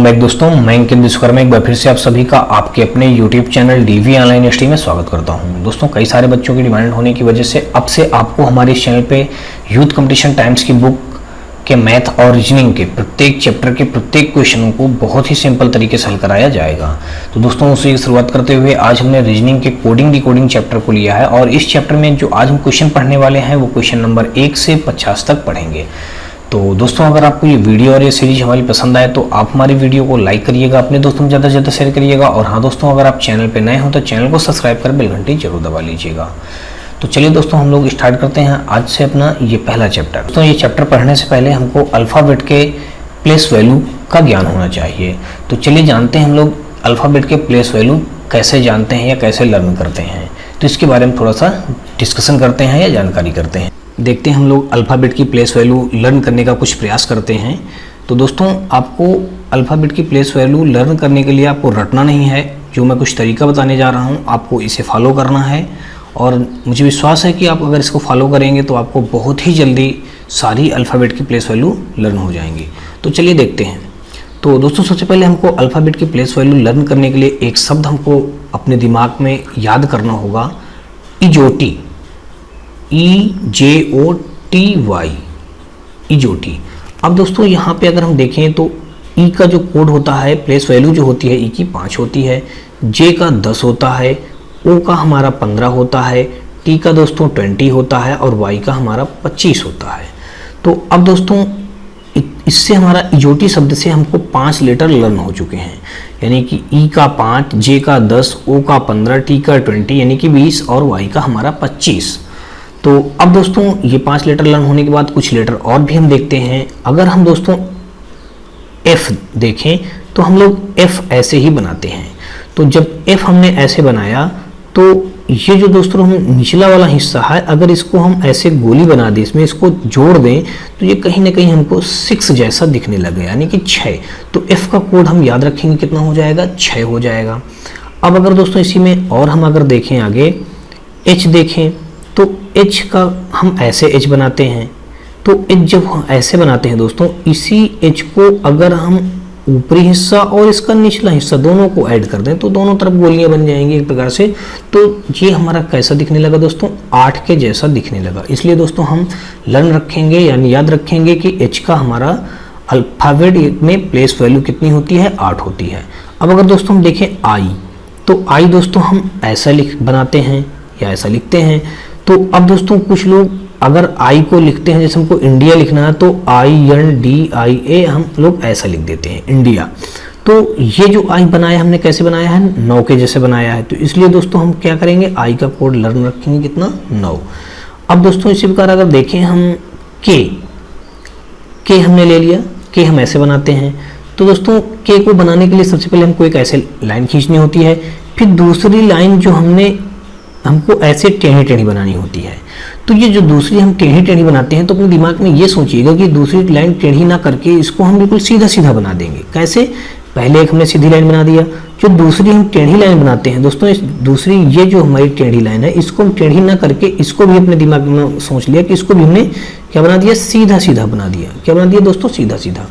Back दोस्तों, मैं अंकित विश्वकर्मा एक बार फिर से आप सभी का आपके अपने YouTube channel DV online study में स्वागत करता हूं। दोस्तों, कई सारे बच्चों की डिमांड होने की वजह से अब से आपको हमारे इस चैनल पे यूथ कंपटीशन टाइम्स की बुक के मैथ और रीजनिंग के प्रत्येक चैप्टर के प्रत्येक क्वेश्चनों को बहुत ही सिंपल तरीके से हल कराया जाएगा। तो दोस्तों, उसी की शुरुआत करते हुए आज हमने रीजनिंग के कोडिंग डिकोडिंग चैप्टर को लिया है और इस चैप्टर में जो आज हम क्वेश्चन पढ़ने वाले हैं वो क्वेश्चन नंबर 1 से 50 तक पढ़ेंगे। तो दोस्तों, अगर आपको ये वीडियो और ये सीरीज हमारी पसंद आए तो आप हमारी वीडियो को लाइक करिएगा, अपने दोस्तों में ज़्यादा से ज़्यादा शेयर करिएगा। और हाँ दोस्तों, अगर आप चैनल पे नए हो तो चैनल को सब्सक्राइब कर बेल घंटी जरूर दबा लीजिएगा। तो चलिए दोस्तों, हम लोग स्टार्ट करते हैं आज से अपना ये पहला चैप्टर। दोस्तों, ये चैप्टर पढ़ने से पहले हमको अल्फ़ाबेट के प्लेस वैल्यू का ज्ञान होना चाहिए। तो चलिए जानते हैं हम लोग अल्फ़ाबेट के प्लेस वैल्यू कैसे जानते हैं या कैसे लर्न करते हैं। तो इसके बारे में थोड़ा सा डिस्कशन करते हैं या जानकारी करते हैं। देखते हैं हम लोग अल्फ़ाबेट की प्लेस वैल्यू लर्न करने का कुछ प्रयास करते हैं। तो दोस्तों, आपको अल्फ़ाबेट की प्लेस वैल्यू लर्न करने के लिए आपको रटना नहीं है। जो मैं कुछ तरीका बताने जा रहा हूँ आपको इसे फॉलो करना है और मुझे विश्वास है कि आप अगर इसको फॉलो करेंगे तो आपको बहुत ही जल्दी सारी अल्फ़ाबेट की प्लेस वैल्यू लर्न हो जाएंगी। तो चलिए देखते हैं। तो दोस्तों, सबसे पहले हमको अल्फ़ाबेट की प्लेस वैल्यू लर्न करने के लिए एक शब्द हमको अपने दिमाग में याद करना होगा, इजोटी। EJOTY, इजोटी। अब दोस्तों, यहाँ पे अगर हम देखें तो ई का जो कोड होता है, प्लेस वैल्यू जो होती है ई की 5 होती है, जे का 10 होता है, ओ का हमारा 15 होता है, टी का दोस्तों 20 होता है और वाई का हमारा 25 होता है। तो अब दोस्तों, इससे हमारा इजोटी शब्द से हमको 5 लेटर लर्न हो चुके हैं, यानी कि ई का 5, जे का 10, ओ का 15, टी का 20 यानी कि 20 और वाई का हमारा 25। तो अब दोस्तों, ये 5 लेटर लर्न होने के बाद कुछ लेटर और भी हम देखते हैं। अगर हम दोस्तों F देखें तो हम लोग F ऐसे ही बनाते हैं। तो जब F हमने ऐसे बनाया तो ये जो दोस्तों हम निचला वाला हिस्सा है, अगर इसको हम ऐसे गोली बना दें, इसमें इसको जोड़ दें तो ये कहीं ना कहीं हमको 6 जैसा दिखने लगे, यानी कि 6। तो F का कोड हम याद रखेंगे, कितना हो जाएगा, 6 हो जाएगा। अब अगर दोस्तों इसी में और हम अगर देखें आगे H देखें तो H का हम ऐसे H बनाते हैं। तो H जब हम ऐसे बनाते हैं दोस्तों, इसी H को अगर हम ऊपरी हिस्सा और इसका निचला हिस्सा दोनों को ऐड कर दें तो दोनों तरफ गोलियां बन जाएंगी एक प्रकार से। तो ये हमारा कैसा दिखने लगा दोस्तों, 8 के जैसा दिखने लगा। इसलिए दोस्तों हम लर्न रखेंगे यानी याद रखेंगे कि H का हमारा अल्फ़ाबेट में प्लेस वैल्यू कितनी होती है, 8 होती है। अब अगर दोस्तों हम देखें I, तो I दोस्तों हम ऐसा बनाते हैं या ऐसा लिखते हैं। तो अब दोस्तों कुछ लोग अगर आई को लिखते हैं, जैसे हमको इंडिया लिखना है तो INDIA हम लोग ऐसा लिख देते हैं, इंडिया। तो ये जो आई बनाया हमने कैसे बनाया है, 9 के जैसे बनाया है। तो इसलिए दोस्तों हम क्या करेंगे, आई का कोड लर्न रखेंगे, कितना, 9। अब दोस्तों इसी प्रकार अगर देखें हम के हमने ले लिया, के हम ऐसे बनाते हैं। तो दोस्तों के को बनाने के लिए सबसे पहले हमको एक ऐसे लाइन खींचनी होती है, फिर दूसरी लाइन जो हमको ऐसे टेढ़ी टेढ़ी बनानी होती है। तो ये जो दूसरी हम टेढ़ी टेढ़ी बनाते हैं तो अपने दिमाग में ये सोचिएगा कि दूसरी लाइन टेढ़ी ना करके इसको हम बिल्कुल सीधा सीधा बना देंगे। कैसे, पहले एक हमने सीधी लाइन बना दिया, जो दूसरी हम टेढ़ी लाइन बनाते हैं दोस्तों, इस दूसरी ये जो हमारी टेढ़ी लाइन है इसको हम टेढ़ी ना करके इसको भी अपने दिमाग में सोच लिया कि इसको भी हमने क्या बना दिया, सीधा सीधा बना दिया। क्या बना दिया दोस्तों, सीधा सीधा।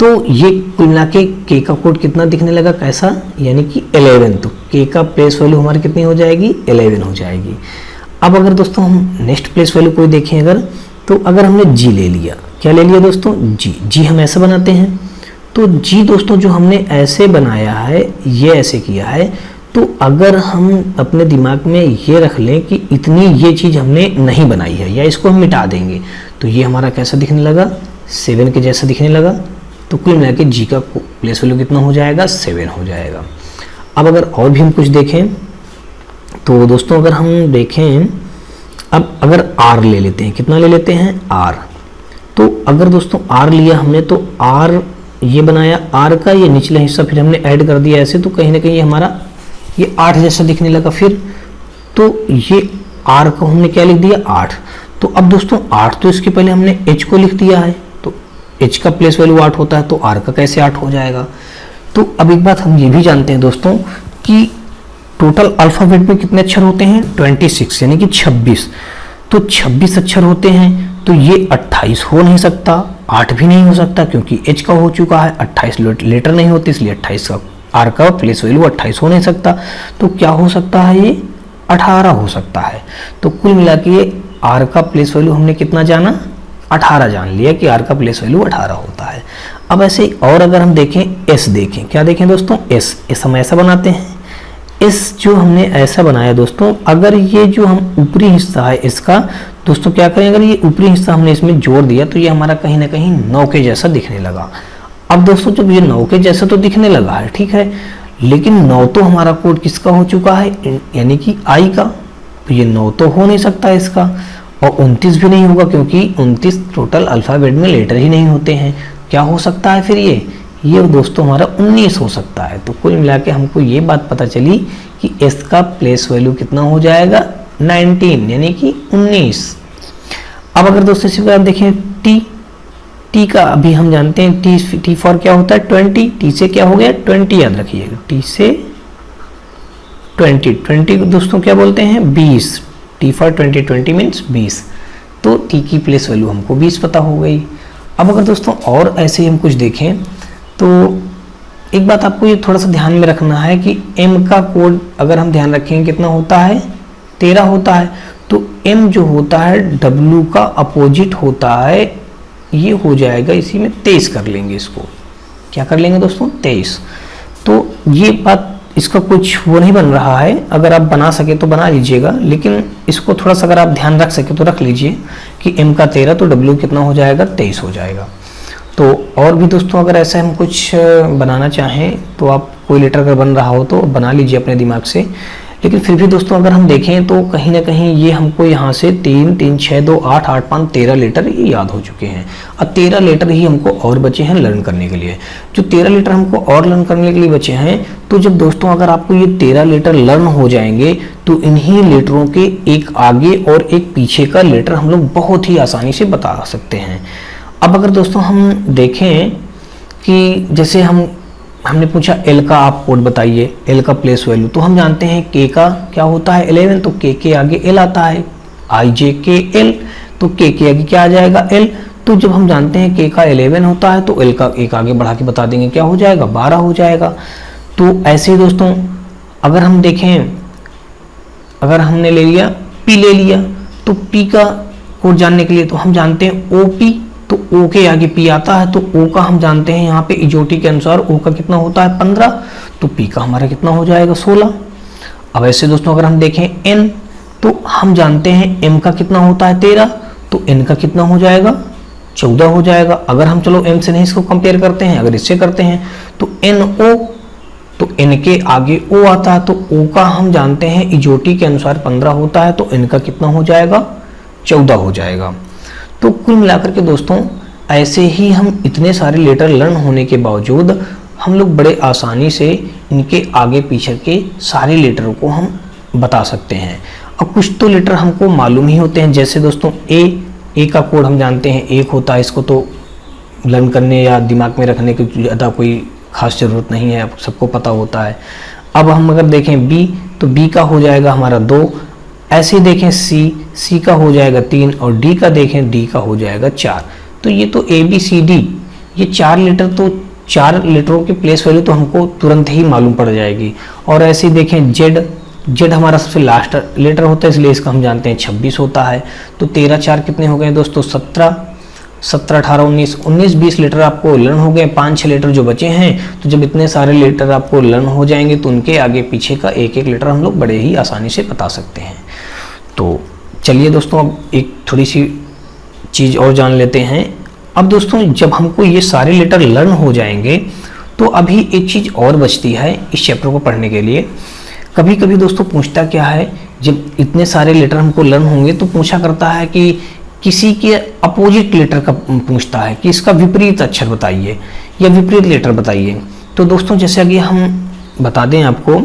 तो ये कुल मिला के का कोड कितना दिखने लगा, कैसा, यानी कि 11। तो के का प्लेस वैल्यू हमारी कितनी हो जाएगी, 11 हो जाएगी। अब अगर दोस्तों हम नेक्स्ट प्लेस वैल्यू कोई देखें अगर, तो अगर हमने जी ले लिया, क्या ले लिया दोस्तों, जी हम ऐसे बनाते हैं। तो जी दोस्तों जो हमने ऐसे बनाया है, ये ऐसे किया है, तो अगर हम अपने दिमाग में ये रख लें कि इतनी ये चीज़ हमने नहीं बनाई है या इसको हम मिटा देंगे, तो ये हमारा कैसा दिखने लगा, 7 के जैसा दिखने लगा। तो कुल मिला के जी का प्लेस वैल्यू कितना हो जाएगा, 7 हो जाएगा। अब अगर और भी हम कुछ देखें तो दोस्तों अगर हम देखें, अब अगर आर ले लेते हैं, कितना ले लेते हैं, आर। तो अगर दोस्तों आर लिया हमने तो आर ये बनाया, आर का ये निचला हिस्सा फिर हमने ऐड कर दिया ऐसे, तो कहीं ना कहीं हमारा ये 8 जैसा दिखने लगा। फिर तो ये आर को हमने क्या लिख दिया, 8। तो अब दोस्तों 8 तो इसके पहले हमने एच को लिख दिया है, तो एच का प्लेस वैल्यू 8 होता है, तो आर का कैसे 8 हो जाएगा। तो अब एक बात हम ये भी जानते हैं दोस्तों कि टोटल अल्फ़ाबेट में कितने अक्षर होते हैं, 26 यानी कि 26। तो 26 अक्षर होते हैं, तो ये 28 हो नहीं सकता, 8 भी नहीं हो सकता क्योंकि H का हो चुका है, 28 लेटर नहीं होती इसलिए 28 का R का प्लेस वैल्यू 28 हो नहीं सकता। तो क्या हो सकता है, ये 18 हो सकता है। तो कुल मिला के ये R का प्लेस वैल्यू हमने कितना जाना, 18 जान लिया कि R का प्लेस वैल्यू 18 होता है। अब ऐसे और अगर हम देखें S, देखें क्या देखें दोस्तों, S हम ऐसा बनाते हैं। इस जो हमने ऐसा बनाया दोस्तों, अगर ये जो हम ऊपरी हिस्सा है इसका दोस्तों क्या करें, अगर ये ऊपरी हिस्सा हमने इसमें जोड़ दिया तो ये हमारा कहीं ना कहीं 9 के जैसा दिखने लगा। अब दोस्तों जब ये 9 के जैसा तो दिखने लगा है, ठीक है, लेकिन 9 तो हमारा कोड किसका हो चुका है, यानी कि I का, तो ये 9 तो हो नहीं सकता इसका, और 29 भी नहीं होगा क्योंकि 29 टोटल अल्फाबेट में लेटर ही नहीं होते हैं। क्या हो सकता है फिर ये दोस्तों हमारा 19 हो सकता है। तो कुल मिला के हमको ये बात पता चली कि S का प्लेस वैल्यू कितना हो जाएगा, 19 यानी कि 19। अब अगर दोस्तों इसी बात देखें टी का, अभी हम जानते हैं टी फॉर क्या होता है 20, टी से क्या हो गया 20, याद रखिएगा टी से 20 दोस्तों क्या बोलते हैं 20, टी फॉर 20 मीन्स 20। तो टी की प्लेस वैल्यू हमको 20 पता हो गई। अब अगर दोस्तों और ऐसे ही हम कुछ देखें तो एक बात आपको ये थोड़ा सा ध्यान में रखना है कि m का कोड अगर हम ध्यान रखें कितना होता है 13 होता है। तो m जो होता है w का अपोजिट होता है, ये हो जाएगा इसी में 23 कर लेंगे, इसको क्या कर लेंगे दोस्तों 23। तो ये बात इसका कुछ वो नहीं बन रहा है, अगर आप बना सके तो बना लीजिएगा, लेकिन इसको थोड़ा सा अगर आप ध्यान रख सके तो रख लीजिए कि m का 13 तो w कितना हो जाएगा 23 हो जाएगा। तो और भी दोस्तों अगर ऐसा हम कुछ बनाना चाहें तो आप कोई लेटर अगर बन रहा हो तो बना लीजिए अपने दिमाग से, लेकिन फिर भी दोस्तों अगर हम देखें तो कहीं ना कहीं ये हमको यहाँ से 3 3 6 2 8 8 5 13 लेटर ये याद हो चुके हैं। अब 13 लेटर ही हमको और बचे हैं लर्न करने के लिए। जो 13 लेटर हमको और लर्न करने के लिए बचे हैं, तो जब दोस्तों अगर आपको ये 13 लेटर लर्न हो जाएंगे तो इन्हीं लेटरों के एक आगे और एक पीछे का लेटर हम लोग बहुत ही आसानी से बता सकते हैं। अब अगर दोस्तों हम देखें कि जैसे हमने पूछा एल का आप कोड बताइए, एल का प्लेस वैल्यू, तो हम जानते हैं के का क्या होता है 11, तो के आगे एल आता है, आई जे के एल, तो के आगे क्या आ जाएगा एल। तो जब हम जानते हैं के का 11 होता है तो एल का एक आगे बढ़ा के बता देंगे क्या हो जाएगा 12 हो जाएगा। तो ऐसे ही दोस्तों अगर हम देखें, अगर हमने ले लिया पी ले लिया, तो पी का कोड जानने के लिए तो हम जानते हैं ओ पी, तो O के आगे P आता है, तो O का हम जानते हैं यहाँ पे इजोटी के अनुसार O का कितना होता है 15, तो P का हमारा कितना हो जाएगा 16। अब ऐसे दोस्तों अगर हम देखें N, तो हम जानते हैं M का कितना होता है 13, तो N का कितना हो जाएगा 14 हो जाएगा। अगर हम चलो M से नहीं इसको कंपेयर करते हैं, अगर इससे करते हैं तो NO, तो N के आगे O आता है, तो O का हम जानते हैं इजोटी के अनुसार 15 होता है, तो N का कितना हो जाएगा 14 हो जाएगा। तो कुल मिलाकर के दोस्तों ऐसे ही हम इतने सारे लेटर लर्न होने के बावजूद हम लोग बड़े आसानी से इनके आगे पीछे के सारे लेटरों को हम बता सकते हैं। अब कुछ तो लेटर हमको मालूम ही होते हैं, जैसे दोस्तों ए का कोड हम जानते हैं 1 होता है, इसको तो लर्न करने या दिमाग में रखने की ज़्यादा कोई खास ज़रूरत नहीं है, सबको पता होता है। अब हम अगर देखें बी, तो बी का हो जाएगा हमारा 2, ऐसे ही देखें सी का हो जाएगा 3, और डी का देखें डी का हो जाएगा 4। तो ये तो ए बी सी डी, ये 4 लेटर, तो 4 लेटरों की प्लेस वैल्यू तो हमको तुरंत ही मालूम पड़ जाएगी। और ऐसे ही देखें जेड हमारा सबसे लास्ट लेटर होता है, इसलिए इसका हम जानते हैं 26 होता है। तो 13 4 कितने हो गए दोस्तों 17 18 19 20 लेटर आपको लर्न हो गए। 5-6 लेटर जो बचे हैं, तो जब इतने सारे लेटर आपको लर्न हो जाएंगे तो उनके आगे पीछे का एक एक लेटर हम लोग बड़े ही आसानी से बता सकते हैं। तो चलिए दोस्तों अब एक थोड़ी सी चीज़ और जान लेते हैं। अब दोस्तों जब हमको ये सारे लेटर लर्न हो जाएंगे तो अभी एक चीज़ और बचती है इस चैप्टर को पढ़ने के लिए। कभी कभी दोस्तों पूछता क्या है, जब इतने सारे लेटर हमको लर्न होंगे तो पूछा करता है कि किसी के अपोजिट लेटर का पूछता है कि इसका विपरीत अक्षर बताइए या विपरीत लेटर बताइए। तो दोस्तों जैसे अभी हम बता दें आपको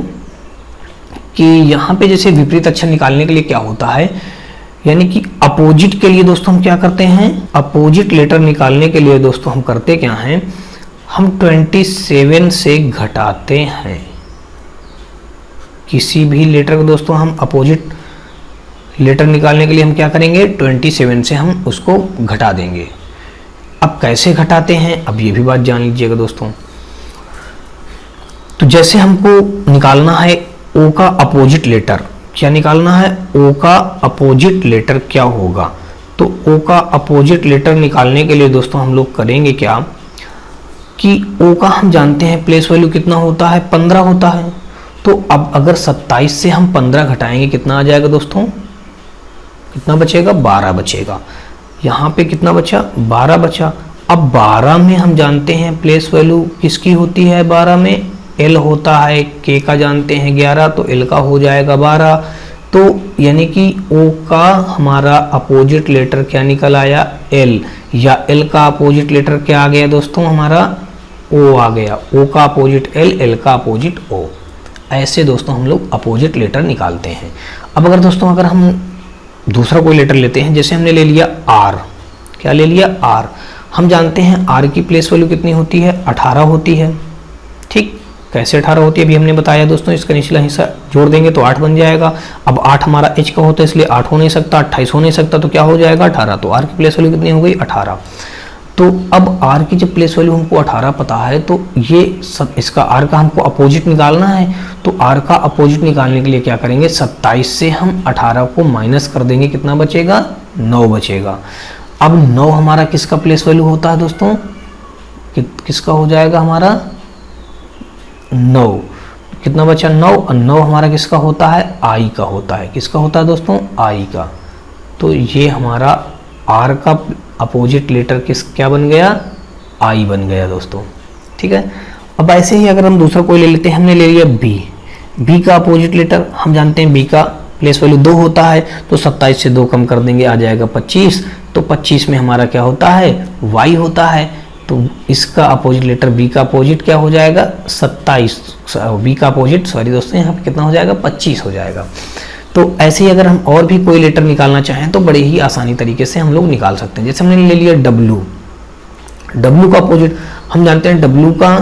कि यहाँ पे जैसे विपरीत अक्षर निकालने के लिए क्या होता है, यानी कि अपोजिट के लिए दोस्तों हम क्या करते हैं, अपोजिट लेटर निकालने के लिए दोस्तों हम करते क्या हैं, हम 27 से घटाते हैं। किसी भी लेटर को दोस्तों हम अपोजिट लेटर निकालने के लिए हम क्या करेंगे, 27 से हम उसको घटा देंगे। अब कैसे घटाते हैं, अब ये भी बात जान लीजिएगा दोस्तों। तो जैसे हमको निकालना है ओ का अपोजिट लेटर, क्या निकालना है, ओ का अपोजिट लेटर क्या होगा। तो ओ का अपोजिट लेटर निकालने के लिए दोस्तों हम लोग करेंगे क्या कि ओ का हम जानते हैं प्लेस वैल्यू कितना होता है, 15 होता है। तो अब अगर 27 से हम 15 घटाएंगे कितना आ जाएगा दोस्तों, कितना बचेगा, 12 बचेगा। यहाँ पे कितना बचा, 12 बचा। अब 12 में हम जानते हैं प्लेस वैल्यू किसकी होती है, 12 में एल होता है, के का जानते हैं 11, तो एल का हो जाएगा 12। तो यानी कि ओ का हमारा अपोजिट लेटर क्या निकल आया, एल, या एल का अपोजिट लेटर क्या आ गया दोस्तों, हमारा ओ आ गया। ओ का अपोजिट एल, एल का अपोजिट ओ। ऐसे दोस्तों हम लोग अपोजिट लेटर निकालते हैं। अब अगर दोस्तों अगर हम दूसरा कोई लेटर लेते हैं, जैसे हमने ले लिया आर, क्या ले लिया, आर। हम जानते हैं आर की प्लेस वैल्यू कितनी होती है, 18 होती है। ठीक, कैसे 18 होती है अभी हमने बताया दोस्तों, इसका निचला हिस्सा जोड़ देंगे तो 8 बन जाएगा। अब 8 हमारा एच का होता है इसलिए 8 हो नहीं सकता, 28 हो नहीं सकता, तो क्या हो जाएगा 18। तो आर की प्लेस वैल्यू कितनी हो गई, 18। तो अब आर की जब प्लेस वैल्यू हमको 18 पता है, तो ये सब इसका आर का हमको अपोजिट निकालना है। तो आर का अपोजिट निकालने के लिए क्या करेंगे, 27 से हम 18 को माइनस कर देंगे, कितना बचेगा, 9 बचेगा। अब 9 हमारा किसका प्लेस वैल्यू होता है दोस्तों, किसका हो जाएगा हमारा 9, कितना बचा 9, और 9 हमारा किसका होता है, आई का होता है। किसका होता है दोस्तों, आई का। तो ये हमारा आर का अपोजिट लेटर क्या बन गया, आई बन गया दोस्तों। ठीक है, अब ऐसे ही अगर हम दूसरा कोई ले लेते हैं, हमने ले लिया बी। बी का अपोजिट लेटर हम जानते हैं, बी का प्लेस वैल्यू 2 होता है, तो 27 से 2 कम कर देंगे, आ जाएगा 25। तो 25 में हमारा क्या होता है, वाई होता है। तो इसका अपोजिट लेटर बी का अपोजिट क्या हो जाएगा, 27, बी का अपोजिट, सॉरी दोस्तों, यहाँ पे कितना हो जाएगा, 25 हो जाएगा। तो ऐसे ही अगर हम और भी कोई लेटर निकालना चाहें तो बड़े ही आसानी तरीके से हम लोग निकाल सकते हैं। जैसे हमने ले लिया डब्लू, डब्लू का अपोजिट हम जानते हैं, डब्लू का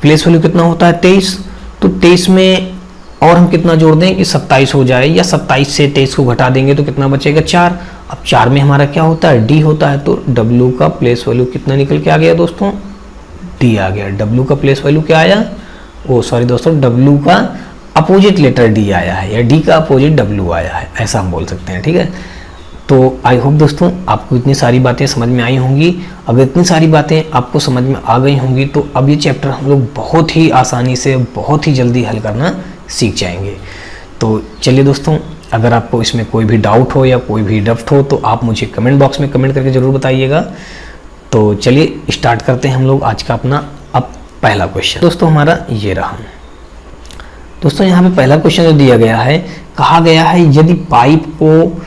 प्लेस वैल्यू कितना होता है, 23। तो 23 में और हम कितना जोड़ दें कि 27 हो जाए, या 27 से 23 को घटा देंगे तो कितना बचेगा, 4। अब 4 में हमारा क्या होता है, डी होता है। तो डब्लू का प्लेस वैल्यू कितना निकल के आ गया दोस्तों, डी आ गया। डब्लू का प्लेस वैल्यू क्या आया, ओ सॉरी दोस्तों, डब्लू का अपोजिट लेटर डी आया है, या डी का अपोजिट डब्लू आया है, ऐसा हम बोल सकते हैं। ठीक है, तो आई होप दोस्तों आपको इतनी सारी बातें समझ में आई होंगी। अगर इतनी सारी बातें आपको समझ में आ गई होंगी तो अब ये चैप्टर हम लोग बहुत ही आसानी से, बहुत ही जल्दी हल करना सीख जाएंगे। तो चलिए दोस्तों, अगर आपको इसमें कोई भी डाउट हो या कोई भी डफ्ट हो तो आप मुझे कमेंट बॉक्स में कमेंट करके ज़रूर बताइएगा। तो चलिए स्टार्ट करते हैं हम लोग आज का अपना अब पहला क्वेश्चन। दोस्तों हमारा ये रहा। दोस्तों यहाँ पे पहला क्वेश्चन जो दिया गया है, कहा गया है यदि पाइप को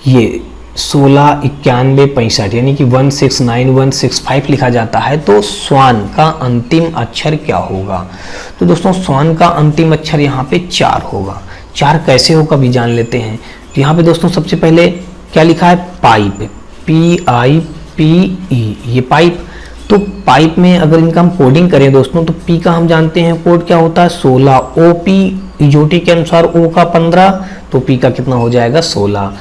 ये 16, 91, 65 यानी कि 169165 लिखा जाता है तो स्वान का अंतिम अक्षर क्या होगा। तो दोस्तों स्वान का अंतिम अक्षर यहाँ पे 4 होगा। 4 कैसे होगा भी जान लेते हैं। तो यहाँ पे दोस्तों सबसे पहले क्या लिखा है, पाइप, PIPE, ये पाइप। तो पाइप में अगर इनका हम कोडिंग करें दोस्तों, तो पी का हम जानते हैं कोड क्या होता है, 16। OP इजोटी के अनुसार ओ का 15, तो पी का कितना हो जाएगा, 16।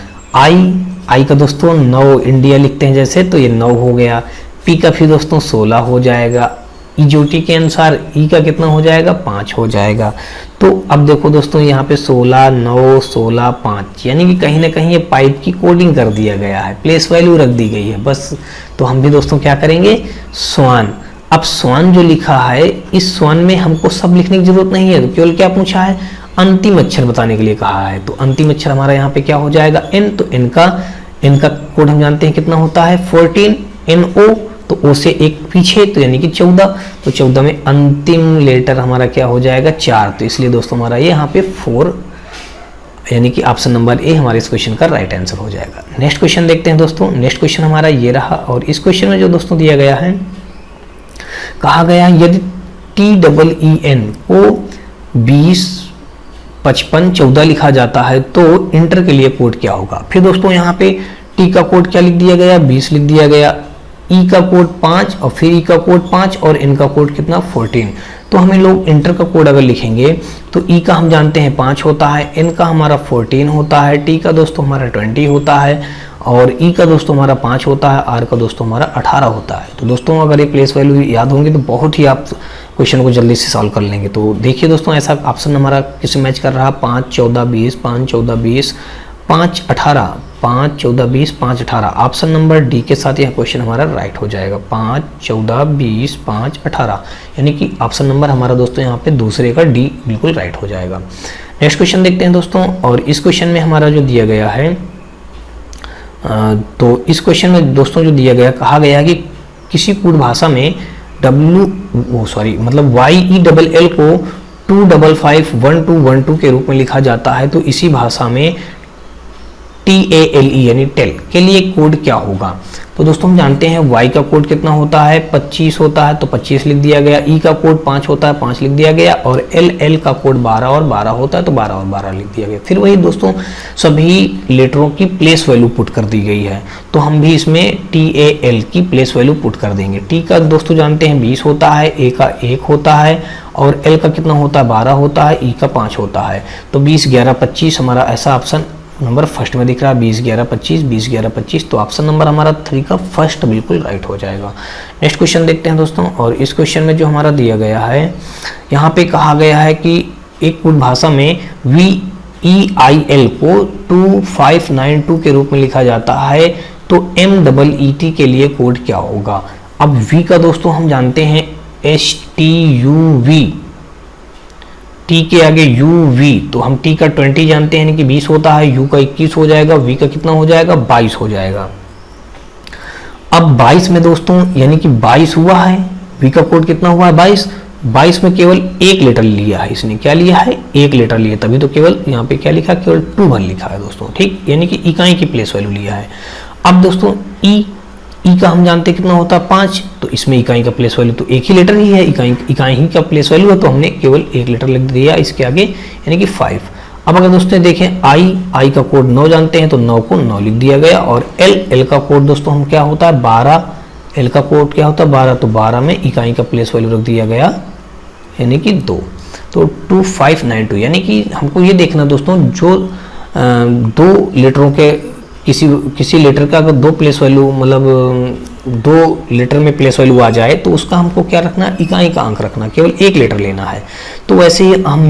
आई का दोस्तों 9, इंडिया लिखते हैं जैसे, तो ये 9 हो गया। पी का फिर दोस्तों 16 हो जाएगा। इजोटी के अनुसार ई का कितना हो जाएगा, 5 हो जाएगा। तो अब देखो दोस्तों यहाँ पे 16, 9, 16, 5, यानी कि कहीं ना कहीं ये पाइप की कोडिंग कर दिया गया है, प्लेस वैल्यू रख दी गई है बस। तो हम भी दोस्तों क्या करेंगे, स्वान। अब स्वान जो लिखा है, इस स्वान में हमको सब लिखने की जरूरत नहीं है, तो केवल क्या पूछा है, अंतिम अक्षर बताने के लिए कहा है। तो अंतिम अक्षर हमारा यहाँ पे क्या हो जाएगा, एन। तो इनका कोड हम जानते हैं कितना होता है, 14, NO। तो ओ से एक पीछे, तो यानी कि 14। तो 14 में अंतिम लेटर हमारा क्या हो जाएगा, 4। तो इसलिए दोस्तों हमारा ये यहाँ पे 4, यानी कि ऑप्शन नंबर ए हमारे इस क्वेश्चन का राइट आंसर हो जाएगा। नेक्स्ट क्वेश्चन देखते हैं दोस्तों। नेक्स्ट क्वेश्चन हमारा ये रहा, और इस क्वेश्चन में जो दोस्तों दिया गया है, कहा गया यदि TEEN को 20, 55, 14 लिखा जाता है तो इंटर के लिए कोड क्या होगा। फिर दोस्तों यहाँ पे टी का कोड क्या लिख दिया गया, 20 लिख दिया गया। ई का कोड 5, और फिर ई का कोड 5, और एन का कोड कितना, 14। तो हमें लोग इंटर का कोड अगर लिखेंगे तो ई का हम जानते हैं 5 होता है, एन का हमारा 14 होता है, टी का दोस्तों हमारा 20 होता है और ई का दोस्तों हमारा 5 होता है, आर का दोस्तों हमारा 18 होता है। तो दोस्तों अगर ये प्लेस वैल्यू याद होंगे तो बहुत ही आप क्वेश्चन को जल्दी से सॉल्व कर लेंगे। तो देखिए दोस्तों ऐसा ऑप्शन हमारा किससे मैच कर रहा है, 5 14 20, 5 14 20, 5 18, 5 14 20, 5 18। ऑप्शन नंबर डी के साथ यह क्वेश्चन हमारा राइट हो जाएगा, 5 14 20, 5 18, यानी कि ऑप्शन नंबर हमारा दोस्तों यहाँ पे दूसरे का डी बिल्कुल राइट हो जाएगा। नेक्स्ट क्वेश्चन देखते हैं दोस्तों, और इस क्वेश्चन में हमारा जो दिया गया है, तो इस क्वेश्चन में दोस्तों जो दिया गया, कहा गया है कि किसी कूट भाषा में YELL को 2551212 के रूप में लिखा जाता है, तो इसी भाषा में TALE यानी टेल के लिए कोड क्या होगा। तो दोस्तों हम जानते हैं Y का कोड कितना होता है, 25 होता है, तो 25 लिख दिया गया। E का कोड 5 होता है, 5 लिख दिया गया। और LL का कोड 12 और 12 होता है, तो 12 और 12 लिख दिया गया। फिर वही दोस्तों सभी लेटरों की प्लेस वैल्यू पुट कर दी गई है, तो हम भी इसमें TAL की प्लेस वैल्यू पुट कर देंगे। T का दोस्तों जानते हैं 20 होता है, A का 1 होता है और L का कितना होता है, 12 होता है, E का 5 होता है। तो 20 11 25 हमारा ऐसा ऑप्शन नंबर फर्स्ट में दिख रहा है, 20 11 25, 20 11 25। तो ऑप्शन नंबर हमारा 3 का फर्स्ट बिल्कुल राइट हो जाएगा। नेक्स्ट क्वेश्चन देखते हैं दोस्तों, और इस क्वेश्चन में जो हमारा दिया गया है, यहाँ पे कहा गया है कि एक कुछ भाषा में VEIL को 2592 के रूप में लिखा जाता है, तो MEET के लिए कोड क्या होगा। अब V का दोस्तों हम जानते हैं STUV, T के आगे UV, तो हम T का 20 जानते हैं यानी कि 20 होता है, U का 21 हो जाएगा, V का कितना हो जाएगा, 22 हो जाएगा। अब 22 में दोस्तों यानी कि 22 हुआ है, V का कोड कितना हुआ है, 22। 22 में केवल एक लेटर लिया है, इसने क्या लिया है, एक लेटर लिया, तभी तो केवल यहाँ पे क्या लिखा है, केवल 2 लिखा है दोस्तों, ठीक, यानी कि इकाई की प्लेस वैल्यू लिया है। अब दोस्तों ई का हम जानते हैं कितना होता है, 5, तो इसमें इकाई का प्लेस वैल्यू तो एक ही लेटर ही है, इकाई ही का प्लेस वैल्यू है, तो हमने केवल एक लेटर लिख दिया इसके आगे यानी कि 5। अब अगर दोस्तों देखें आई का कोड 9 जानते हैं, तो 9 को 9 लिख दिया गया। और एल का कोड दोस्तों हम क्या होता है, 12, एल का कोड क्या होता है, 12, तो 12 में इकाई का प्लेस वैल्यू रख दिया गया यानी कि 2, तो 2592। यानी कि हमको ये देखना दोस्तों, जो 2 लेटरों के किसी लेटर का अगर 2 प्लेस वैल्यू मतलब 2 लेटर में प्लेस वैल्यू आ जाए, तो उसका हमको क्या रखना, इकाई का अंक रखना, केवल एक लेटर लेना है। तो वैसे ही हम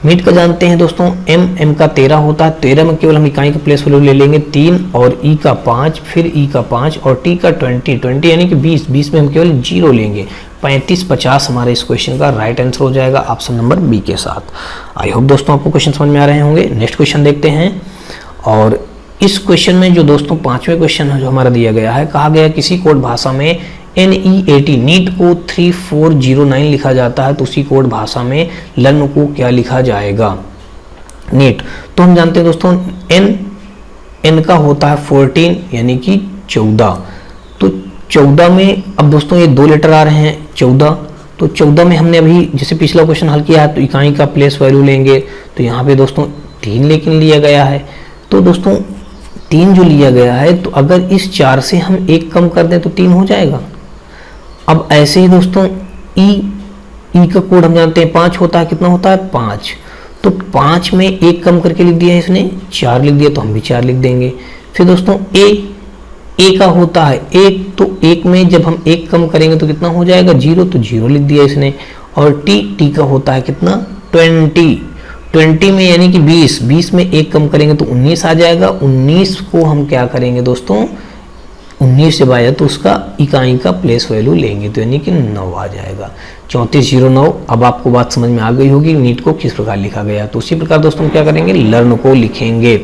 मीट का जानते हैं दोस्तों, एम का 13 होता है, 13 में केवल हम इकाई का प्लेस वैल्यू ले लेंगे 3, और ई का 5, फिर ई का 5 और टी का 20 यानी कि 20 में हम केवल 0 लेंगे। 35 50 हमारे इस क्वेश्चन का राइट आंसर हो जाएगा ऑप्शन नंबर बी के साथ। आई होप दोस्तों आपको क्वेश्चन समझ में आ रहे होंगे। नेक्स्ट क्वेश्चन देखते हैं, और इस क्वेश्चन में जो दोस्तों 5वें क्वेश्चन जो हमारा दिया गया है, कहा गया किसी कोड भाषा में नीट को 3409 लिखा जाता है, तो उसी कोड भाषा में लर्न को क्या लिखा जाएगा। नीट तो हम जानते हैं दोस्तों एन का होता है 14 यानी कि 14, तो 14 में अब दोस्तों ये 2 लेटर आ रहे हैं 14, तो 14 में हमने अभी जैसे पिछला क्वेश्चन हल किया है, तो इकाई का प्लेस वैल्यू लेंगे, तो यहाँ पे दोस्तों 3 लेकिन लिया गया है, तो दोस्तों 3 जो लिया गया है, तो अगर इस 4 से हम 1 कम कर दें तो 3 हो जाएगा। अब ऐसे ही दोस्तों ई का कोड हम जानते हैं 5 होता है, कितना होता है 5, तो 5 में 1 कम करके लिख दिया इसने 4 लिख दिया, तो हम भी 4 लिख देंगे। फिर दोस्तों ए का होता है 1, तो 1 में जब हम 1 कम करेंगे तो कितना हो जाएगा 0, तो 0 लिख दिया इसने। और टी का होता है कितना 20 में यानी कि 20 में 1 कम करेंगे तो 19 आ जाएगा। 19 को हम क्या करेंगे दोस्तों 19 से भाया तो उसका इकाई का प्लेस वैल्यू लेंगे, तो यानी कि 9 आ जाएगा 3409। अब आपको बात समझ में आ गई होगी नीट को किस प्रकार लिखा गया। तो उसी प्रकार दोस्तों क्या करेंगे लर्न को लिखेंगे।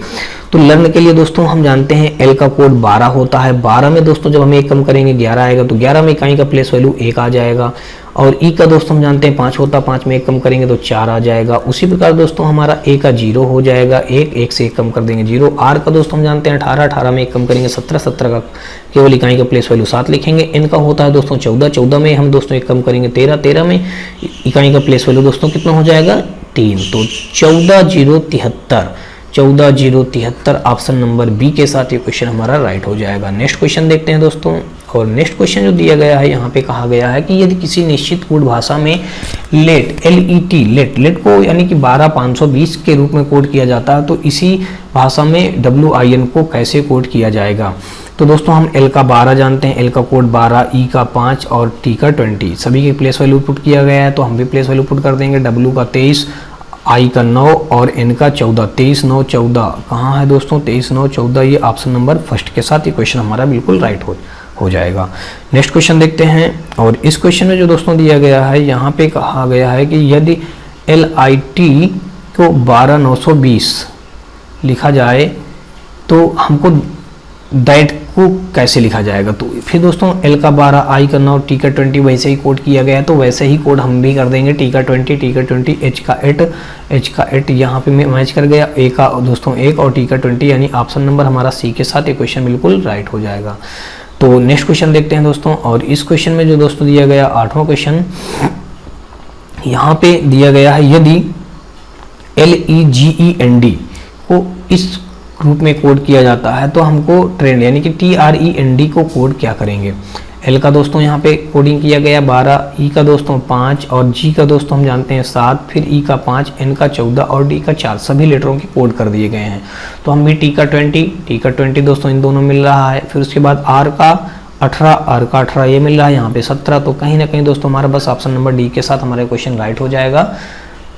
तो लर्न के लिए दोस्तों हम जानते हैं एल का कोड 12 होता है, 12 में दोस्तों जब हम 1 कम करेंगे 11 आएगा, तो 11 में इकाई का प्लेस वैल्यू 1 आ जाएगा। और ई का दोस्तों हम जानते हैं 5 होता है, 5 में 1 कम करेंगे तो 4 आ जाएगा। उसी प्रकार दोस्तों हमारा ए का 0 हो जाएगा, 1 से 1 कम कर देंगे 0। आर का दोस्तों हम जानते हैं 18 में 1 कम करेंगे 17 का केवल इकाई का प्लेस वैल्यू 7 लिखेंगे। एन का होता है दोस्तों 14 में हम दोस्तों 1 कम करेंगे 13 में इकाई का प्लेस वैल्यू दोस्तों कितना हो जाएगा 3, तो 14073 ऑप्शन नंबर बी के साथ ये क्वेश्चन हमारा राइट हो जाएगा। नेक्स्ट क्वेश्चन देखते हैं दोस्तों, और नेक्स्ट क्वेश्चन जो दिया गया है यहाँ पे कहा गया है कि यदि किसी निश्चित कोड भाषा में लेट लेट को यानी कि 12520 के रूप में कोड किया जाता है, तो इसी भाषा में WIN को कैसे कोड किया जाएगा। तो दोस्तों हम L का 12 जानते हैं, L का कोड 12, E का 5 और T का 20, सभी के प्लेस वैल्यू पुट किया गया है, तो हम भी प्लेस वैल्यू पुट कर देंगे। W का 23, I का 9 और N का 14, 23 9 14 कहाँ है दोस्तों, 23 9 14, ये ऑप्शन नंबर फर्स्ट के साथ ये क्वेश्चन हमारा बिल्कुल राइट हो जाएगा। नेक्स्ट क्वेश्चन देखते हैं, और इस क्वेश्चन में जो दोस्तों दिया गया है यहाँ पे कहा गया है कि यदि LIT को 12920 लिखा जाए तो हमको दैट को कैसे लिखा जाएगा। तो फिर दोस्तों L का 12, I का 9, T का 20 वैसे ही कोड किया गया है, तो वैसे ही कोड हम भी कर देंगे। T का 20, T का 20, H का 8 यहाँ पे मैच कर गया, A का दोस्तों 1 और T का 20, यानी ऑप्शन नंबर हमारा C के साथ ये क्वेश्चन बिल्कुल राइट हो जाएगा। तो नेक्स्ट क्वेश्चन देखते हैं दोस्तों, और इस क्वेश्चन में जो दोस्तों दिया गया 8वां क्वेश्चन यहाँ पे दिया गया है, यदि LEGEND को इस ग्रुप में कोड किया जाता है तो हमको ट्रेंड यानी कि TREND को कोड क्या करेंगे। L का दोस्तों यहाँ पे कोडिंग किया गया 12, E का दोस्तों 5 और G का दोस्तों हम जानते हैं 7, फिर E का 5, N का 14 और D का 4, सभी लेटरों के कोड कर दिए गए हैं। तो हम भी T का 20 दोस्तों इन दोनों मिल रहा है, फिर उसके बाद R का 18 ये मिल रहा है, यहाँ पे 17, तो कहीं ना कहीं दोस्तों हमारा बस ऑप्शन नंबर D के साथ हमारा क्वेश्चन राइट हो जाएगा।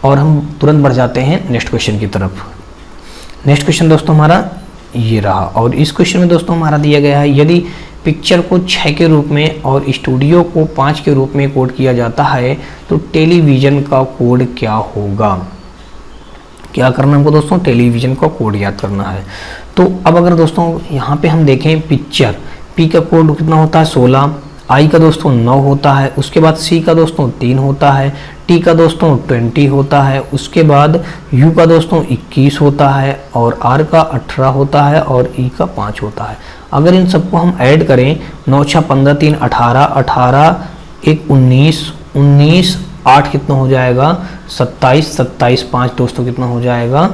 और हम तुरंत बढ़ जाते हैं नेक्स्ट क्वेश्चन की तरफ। नेक्स्ट क्वेश्चन दोस्तों हमारा ये रहा, और इस क्वेश्चन में दोस्तों हमारा दिया गया है, यदि पिक्चर को 6 के रूप में और स्टूडियो को 5 के रूप में कोड किया जाता है तो टेलीविज़न का कोड क्या होगा। क्या करना हमको दोस्तों, टेलीविज़न का कोड याद करना है। तो अब अगर दोस्तों यहाँ पे हम देखें पिक्चर, P का कोड कितना होता है 16, I का दोस्तों 9 होता है, उसके बाद C का दोस्तों 3 होता है, T का दोस्तों 20 होता है, उसके बाद U का दोस्तों 21 होता है और R का 18 होता है और E का 5 होता है। अगर इन सबको हम ऐड करें 9 6 15 3 18, 18 1 19, 19 8 कितना हो जाएगा 27, 27 5 दोस्तों कितना हो जाएगा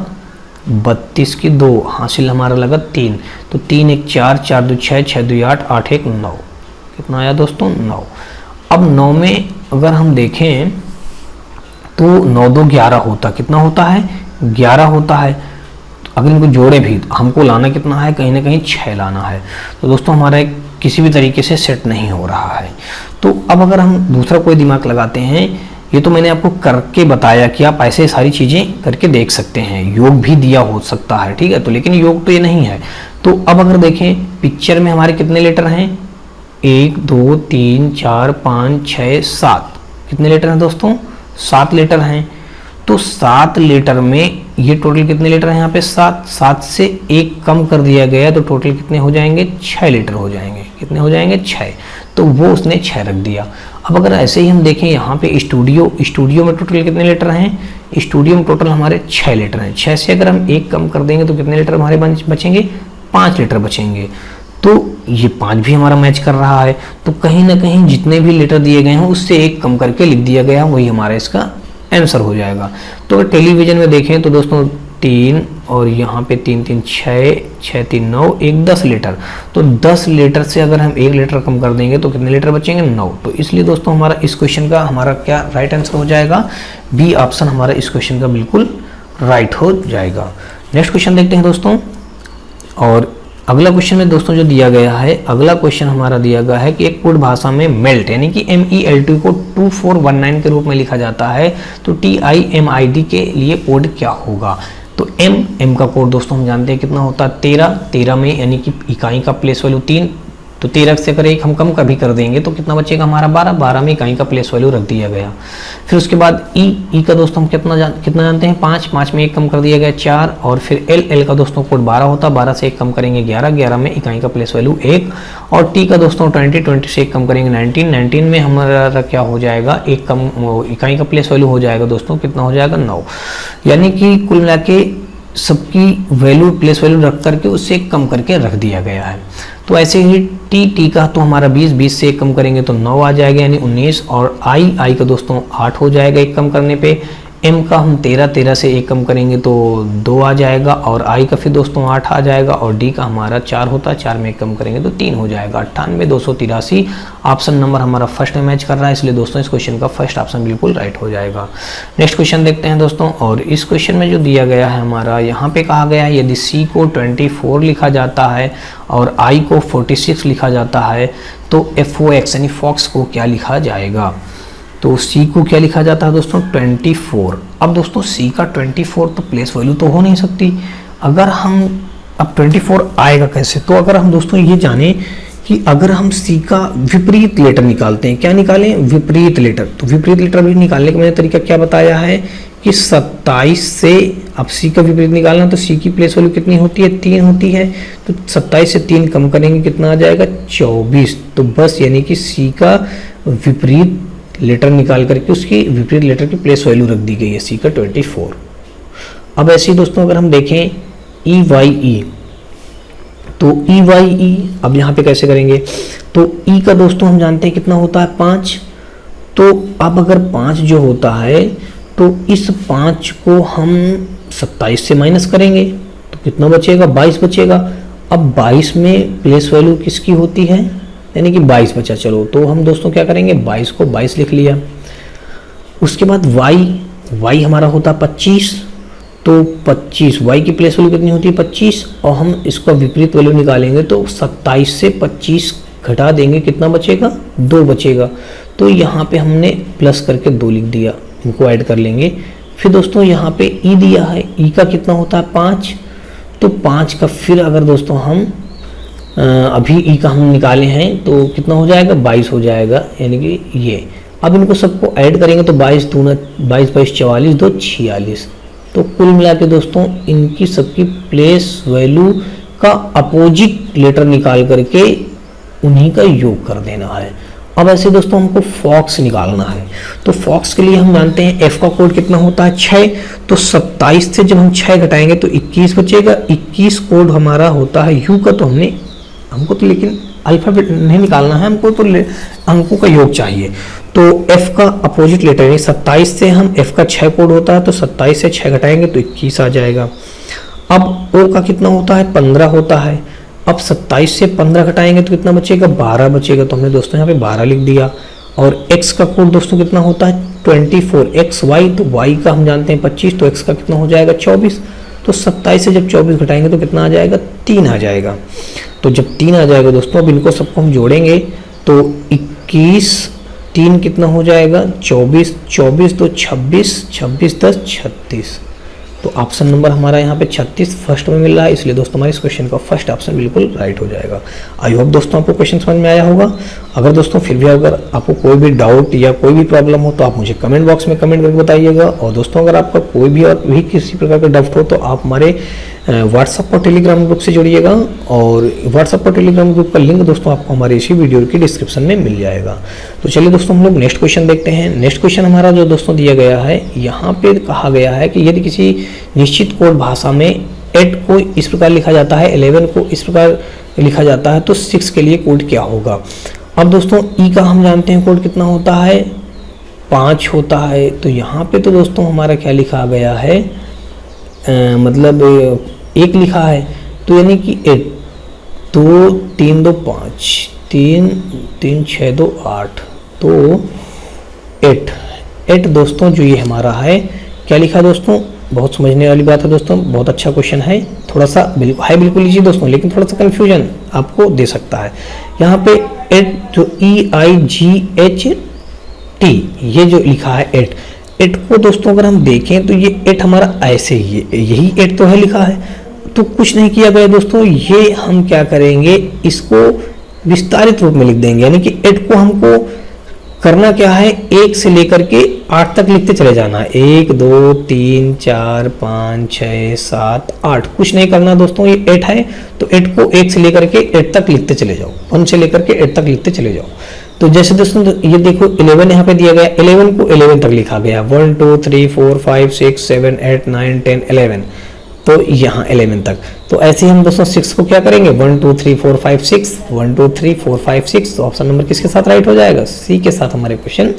32 की 2, हासिल हमारा लगा 3, तो 3 1 4, 4 2 6, 6 2 8, 8 1 9, कितना आया दोस्तों 9। अब 9 में अगर हम देखें तो 9 2 11 होता, कितना होता है 11 होता है। अगर इनको जोड़े भी हमको लाना कितना है, कहीं ना कहीं 6 लाना है। तो दोस्तों हमारा एक किसी भी तरीके से सेट नहीं हो रहा है। तो अब अगर हम दूसरा कोई दिमाग लगाते हैं, ये तो मैंने आपको करके बताया कि आप ऐसे सारी चीज़ें करके देख सकते हैं, योग भी दिया हो सकता है, ठीक है। तो लेकिन योग तो ये नहीं है। तो अब अगर देखें पिक्चर में हमारे कितने लेटर हैं 1 2 3 4 5 6 7, कितने लेटर हैं दोस्तों 7 लेटर हैं। तो 7 लेटर में ये टोटल कितने लेटर हैं यहाँ पे 7, 7 से 1 कम कर दिया गया तो टोटल कितने हो जाएंगे 6 लेटर हो जाएंगे, कितने हो जाएंगे 6, तो वो उसने 6 रख दिया। अब अगर ऐसे ही हम देखें यहाँ पे स्टूडियो में टोटल कितने लेटर हैं, स्टूडियो में टोटल हमारे 6 लेटर हैं। 6 से अगर हम 1 कम कर देंगे तो कितने लेटर हमारे बचेंगे 5 लेटर बचेंगे। तो ये 5 भी हमारा मैच कर रहा है। तो कहीं ना कहीं जितने भी लेटर दिए गए हैं उससे 1 कम करके लिख दिया गया, वही हमारा इसका आंसर हो जाएगा। तो अगर टेलीविजन में देखें तो दोस्तों 3 और यहाँ पे 3 3 6, 6 3 9, 1 10 लीटर। तो 10 लीटर से अगर हम 1 लीटर कम कर देंगे तो कितने लीटर बचेंगे 9। तो इसलिए दोस्तों हमारा इस क्वेश्चन का हमारा क्या राइट आंसर हो जाएगा, बी ऑप्शन हमारा इस क्वेश्चन का बिल्कुल राइट हो जाएगा। नेक्स्ट क्वेश्चन देखते हैं दोस्तों, और अगला क्वेश्चन में दोस्तों जो दिया गया है, अगला क्वेश्चन हमारा दिया गया है कि एक कोड भाषा में मेल्ट यानी कि MELT को 2419 के रूप में लिखा जाता है, तो TIMID के लिए कोड क्या होगा। तो M का कोड दोस्तों हम जानते हैं कितना होता है 13 में यानी कि इकाई का प्लेस वैल्यू 3, तो 13 से अगर 1 हम कम कभी कर देंगे तो कितना बचेगा हमारा 12 में इकाई का प्लेस वैल्यू रख दिया गया। फिर उसके बाद E का दोस्तों हम कितना जानते हैं 5 में 1 कम कर दिया गया 4, और फिर L का दोस्तों कोड 12 होता, 12 से 1 कम करेंगे 11 में इकाई का प्लेस वैल्यू 1, और T का दोस्तों 20 से 1 कम करेंगे 19 में हमारा क्या हो जाएगा 1 कम इकाई का प्लेस वैल्यू हो जाएगा दोस्तों कितना हो जाएगा 9। यानी कि कुल मिला के सबकी वैल्यू प्लेस वैल्यू रख करके उससे कम करके रख दिया गया है। तो ऐसे ही टी का तो हमारा 20 से 1 कम करेंगे तो 9 आ जाएगा यानी 19, और आई का दोस्तों 8 हो जाएगा 1 कम करने पे। m का हम 13 से 1 कम करेंगे तो 2 आ जाएगा, और i का फिर दोस्तों 8 आ जाएगा, और d का हमारा 4 होता है, 4 में 1 कम करेंगे तो 3 हो जाएगा। 98,283 ऑप्शन नंबर हमारा फर्स्ट में मैच कर रहा है, इसलिए दोस्तों इस क्वेश्चन का फर्स्ट ऑप्शन बिल्कुल राइट हो जाएगा। नेक्स्ट क्वेश्चन देखते हैं दोस्तों, और इस क्वेश्चन में जो दिया गया है हमारा, यहाँ पे कहा गया है यदि c को 24 लिखा जाता है और i को 46 लिखा जाता है तो fox यानी फॉक्स को क्या लिखा जाएगा। तो c को क्या लिखा जाता है दोस्तों 24। अब दोस्तों c का 24 तो प्लेस वैल्यू तो हो नहीं सकती। अगर हम अब 24 आएगा कैसे, तो अगर हम दोस्तों ये जाने कि अगर हम c का विपरीत लेटर निकालते हैं, क्या निकालें विपरीत लेटर, तो विपरीत लेटर भी निकालने का मैंने तरीका क्या बताया है कि 27 से, अब c का विपरीत निकालना तो c की प्लेस वैल्यू कितनी होती है 3 होती है, तो 27 से 3 कम करेंगे कितना आ जाएगा 24। तो बस यानी कि c का विपरीत लेटर निकाल करके उसकी विपरीत लेटर की प्लेस वैल्यू रख दी गई है c का 24। अब ऐसे ही दोस्तों अगर हम देखें EYE, तो EYE अब यहाँ पे कैसे करेंगे, तो E का दोस्तों हम जानते हैं कितना होता है 5। तो अब अगर 5 जो होता है तो इस 5 को हम 27 से माइनस करेंगे तो कितना बचेगा 22 बचेगा। अब 22 में प्लेस वैल्यू किसकी होती है, यानी कि 22 बचा। चलो तो हम दोस्तों क्या करेंगे 22 को 22 लिख लिया। उसके बाद y हमारा होता 25, तो 25 y की प्लेस वैल्यू कितनी होती है 25, और हम इसका विपरीत वैल्यू निकालेंगे तो 27 से 25 घटा देंगे कितना बचेगा 2 बचेगा। तो यहाँ पे हमने प्लस करके 2 लिख दिया, इनको ऐड कर लेंगे। फिर दोस्तों यहाँ पे e दिया है, e का कितना होता है 5, तो 5 का फिर अगर दोस्तों हम अभी ई का हम निकाले हैं तो कितना हो जाएगा 22 हो जाएगा, यानी कि ये। अब इनको सबको ऐड करेंगे तो 22 दूना 22 22 44 2 46। तो कुल मिला के दोस्तों इनकी सबकी प्लेस वैल्यू का अपोजिट लेटर निकाल करके उन्हीं का योग कर देना है। अब ऐसे दोस्तों हमको फॉक्स निकालना है, तो फॉक्स के लिए हम जानते हैं f का कोड कितना होता है 6, तो 27 से जब हम 6 घटाएंगे तो 21 बचेगा। 21 कोड हमारा होता है u का, तो हमको तो लेकिन अल्फाबेट नहीं निकालना है, हमको तो अंकों का योग चाहिए। तो f का अपोजिट लेटर है 27 से हम f का 6 कोड होता है, तो 27 से 6 घटाएंगे तो 21 आ जाएगा। अब o का कितना होता है 15 होता है। अब 27 से 15 घटाएंगे तो कितना बचेगा 12 बचेगा, तो हमने दोस्तों यहाँ पे 12 लिख दिया। और x का कोड दोस्तों कितना होता है 24, xy, तो y का हम जानते हैं 25, तो x का कितना हो जाएगा 24। तो 27 से जब 24 घटाएंगे तो कितना आ जाएगा 3 आ जाएगा। तो जब 3 आ जाएगा दोस्तों, अब इनको सबको हम जोड़ेंगे तो 21 3 कितना हो जाएगा 24, 24 तो 26, 26 10 36। तो ऑप्शन नंबर हमारा यहाँ पे 36 फर्स्ट में मिल रहा है, इसलिए दोस्तों हमारे इस क्वेश्चन का फर्स्ट ऑप्शन बिल्कुल राइट हो जाएगा। आई होप दोस्तों आपको क्वेश्चन समझ में आया होगा। अगर दोस्तों फिर भी अगर आपको कोई भी डाउट या कोई भी प्रॉब्लम हो तो आप मुझे कमेंट बॉक्स में कमेंट करके बताइएगा। और दोस्तों अगर आपका कोई भी और भी किसी प्रकार का डाउट हो तो आप हमारे व्हाट्सअप और टेलीग्राम ग्रुप से जुड़िएगा, और व्हाट्सअप और टेलीग्राम ग्रुप का लिंक दोस्तों आपको हमारे इसी वीडियो की डिस्क्रिप्शन में मिल जाएगा। तो चलिए दोस्तों हम लोग नेक्स्ट क्वेश्चन देखते हैं। नेक्स्ट क्वेश्चन हमारा जो दोस्तों दिया गया है, यहाँ पे कहा गया है कि यदि किसी निश्चित कोड भाषा में 8 को इस प्रकार लिखा जाता है, 11 को इस प्रकार लिखा जाता है, तो 6 के लिए कोड क्या होगा। अब दोस्तों ई का हम जानते हैं कोड कितना होता है 5 होता है। तो यहाँ पे तो दोस्तों हमारा क्या लिखा गया है, मतलब 1 लिखा है, तो यानी कि 8 2 3 2 5 3 3 6 2 8, तो 8 दोस्तों जो ये हमारा है क्या लिखा है दोस्तों, बहुत समझने वाली बात है दोस्तों, बहुत अच्छा क्वेश्चन है। थोड़ा सा बिल्कुल लीजिए दोस्तों, लेकिन थोड़ा सा कंफ्यूजन आपको दे सकता है। यहाँ पे 8 जो EIGHT ये जो लिखा है 8 को दोस्तों अगर हम देखें तो ये 8 हमारा ऐसे ही यही 8 तो है लिखा है, तो कुछ नहीं किया गया दोस्तों। ये हम क्या करेंगे, इसको विस्तारित रूप में लिख देंगे, यानी कि 8 को हमको करना क्या है 1 से लेकर के 8 तक लिखते चले जाना है। 1 2 3 4 5 6 7 8, कुछ नहीं करना दोस्तों। ये 8 है तो 8 को 1 से लेकर के 8 तक लिखते चले जाओ, 1 से लेकर के 8 तक लिखते चले जाओ। तो जैसे दोस्तों ये देखो 11 यहाँ पे दिया गया, 11 को 11 तक लिखा गया, 1 2 3 4 5 6 7 8 9 10 11, तो यहाँ 11 तक। तो ऐसे ही हम दोस्तों 6 को क्या करेंगे 1 2 3 4 5 6 1 2 3 4 5 6, तो ऑप्शन नंबर किसके साथ राइट हो जाएगा, सी के साथ हमारे क्वेश्चन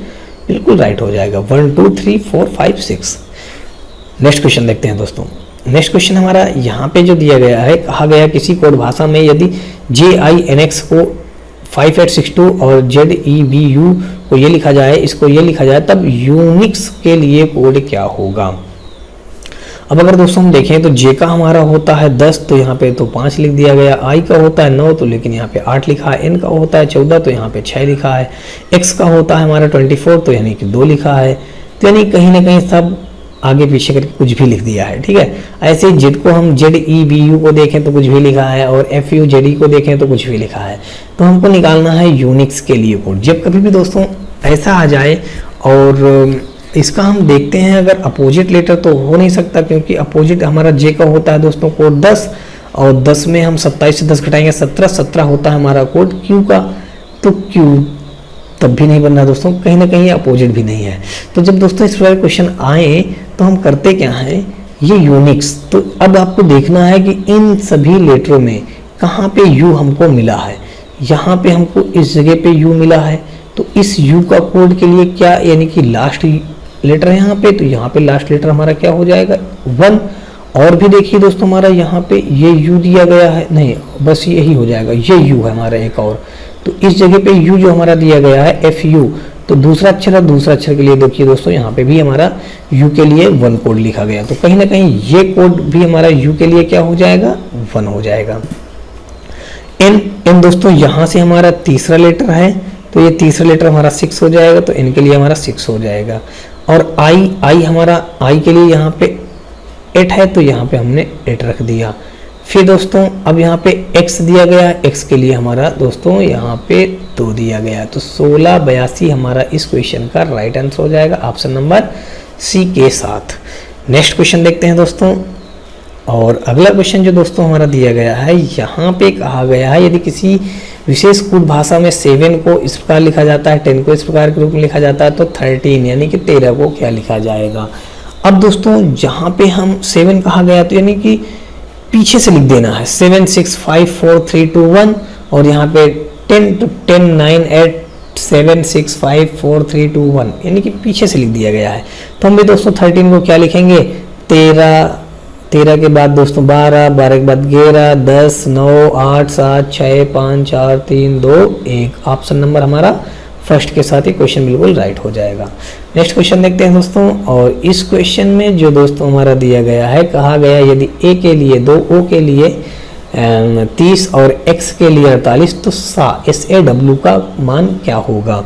बिल्कुल राइट हो जाएगा, 1 2 3 4 5 6। नेक्स्ट क्वेश्चन देखते हैं दोस्तों। नेक्स्ट क्वेश्चन हमारा यहाँ पे जो दिया गया है, कहा गया किसी कोड भाषा में यदि JINX को 5862 और ZEBU को ये लिखा जाए, इसको ये लिखा जाए, तब यूनिक्स के लिए कोड क्या होगा। अब अगर दोस्तों हम देखें तो J का हमारा होता है 10, तो यहाँ पे तो 5 लिख दिया गया। I का होता है 9, तो लेकिन यहाँ पे 8 लिखा है। N का होता है 14, तो यहाँ पे 6 लिखा है। X का होता है हमारा 24, तो यानी कि 2 लिखा है। तो यानी कहीं ना कहीं सब आगे पीछे करके कुछ भी लिख दिया है, ठीक है। ऐसे ही Z को हम ZEBU को देखें तो कुछ भी लिखा है, और FUZE को देखें तो कुछ भी लिखा है। तो हमको निकालना है यूनिक्स के लिए कोड। जब कभी भी दोस्तों ऐसा आ जाए और इसका हम देखते हैं अगर अपोजिट लेटर, तो हो नहीं सकता, क्योंकि अपोजिट हमारा J का होता है दोस्तों कोड 10, और 10 में हम 27 से 10 घटाएंगे 17, 17 होता है हमारा कोड Q का, तो Q तब भी नहीं बन रहा दोस्तों, कहीं ना कहीं अपोजिट भी नहीं है। तो जब दोस्तों इस प्रकार क्वेश्चन आए तो हम करते क्या है, ये यूनिक्स। तो अब आपको देखना है कि इन सभी लेटरों में कहाँ पे U हमको मिला है। यहाँ पे हमको इस जगह पे U मिला है, तो इस U का कोड के लिए क्या, यानी कि लास्ट लेटर है यहाँ पे, तो यहाँ पे लास्ट लेटर हमारा क्या हो जाएगा 1। और भी देखिए दोस्तों हमारा यहाँ पे ये U दिया गया है, नहीं बस यही हो जाएगा, ये U है हमारा एक और। तो इस जगह पे U जो हमारा दिया गया है FU, तो दूसरा अक्षर है, दूसरा अक्षर के लिए देखिए दोस्तों यहाँ पे भी हमारा U के लिए 1 कोड लिखा गया। तो कहीं ना कहीं ये कोड भी हमारा U के लिए क्या हो जाएगा 1 हो जाएगा। N दोस्तों यहाँ से हमारा तीसरा लेटर है, तो ये तीसरा लेटर हमारा 6 हो जाएगा, तो N के लिए हमारा 6 हो जाएगा। और I हमारा I के लिए यहाँ पे 8 है, तो यहाँ पे हमने 8 रख दिया। फिर दोस्तों अब यहाँ पे X दिया गया, X के लिए हमारा दोस्तों यहाँ पे 2 दिया गया। तो 1682 हमारा इस क्वेश्चन का राइट आंसर हो जाएगा ऑप्शन नंबर C के साथ। नेक्स्ट क्वेश्चन देखते हैं दोस्तों। और अगला क्वेश्चन जो दोस्तों हमारा दिया गया है, यहाँ पे कहा गया है यदि किसी विशेष कोड भाषा में 7 को इस प्रकार लिखा जाता है, 10 को इस प्रकार के रूप में लिखा जाता है, तो 13 यानी कि 13 को क्या लिखा जाएगा। अब दोस्तों जहाँ पे हम 7 कहा गया, तो यानी कि पीछे से लिख देना है 7 6 5 4 3 2 1, और यहाँ पे 10 तो 10 9 8 7 6 5 4 3 2 1, यानी कि पीछे से लिख दिया गया है। तो हम भी दोस्तों 13 को क्या लिखेंगे 13 के बाद दोस्तों 12 के बाद 11 10 9 8 7 6 5 4 3 2 1। ऑप्शन नंबर हमारा फर्स्ट के साथ ही क्वेश्चन बिल्कुल राइट हो जाएगा। नेक्स्ट क्वेश्चन देखते हैं दोस्तों। और इस क्वेश्चन में जो दोस्तों हमारा दिया गया है, कहा गया यदि A के लिए 2, O के लिए 30 और X के लिए 48, तो SAW का मान क्या होगा।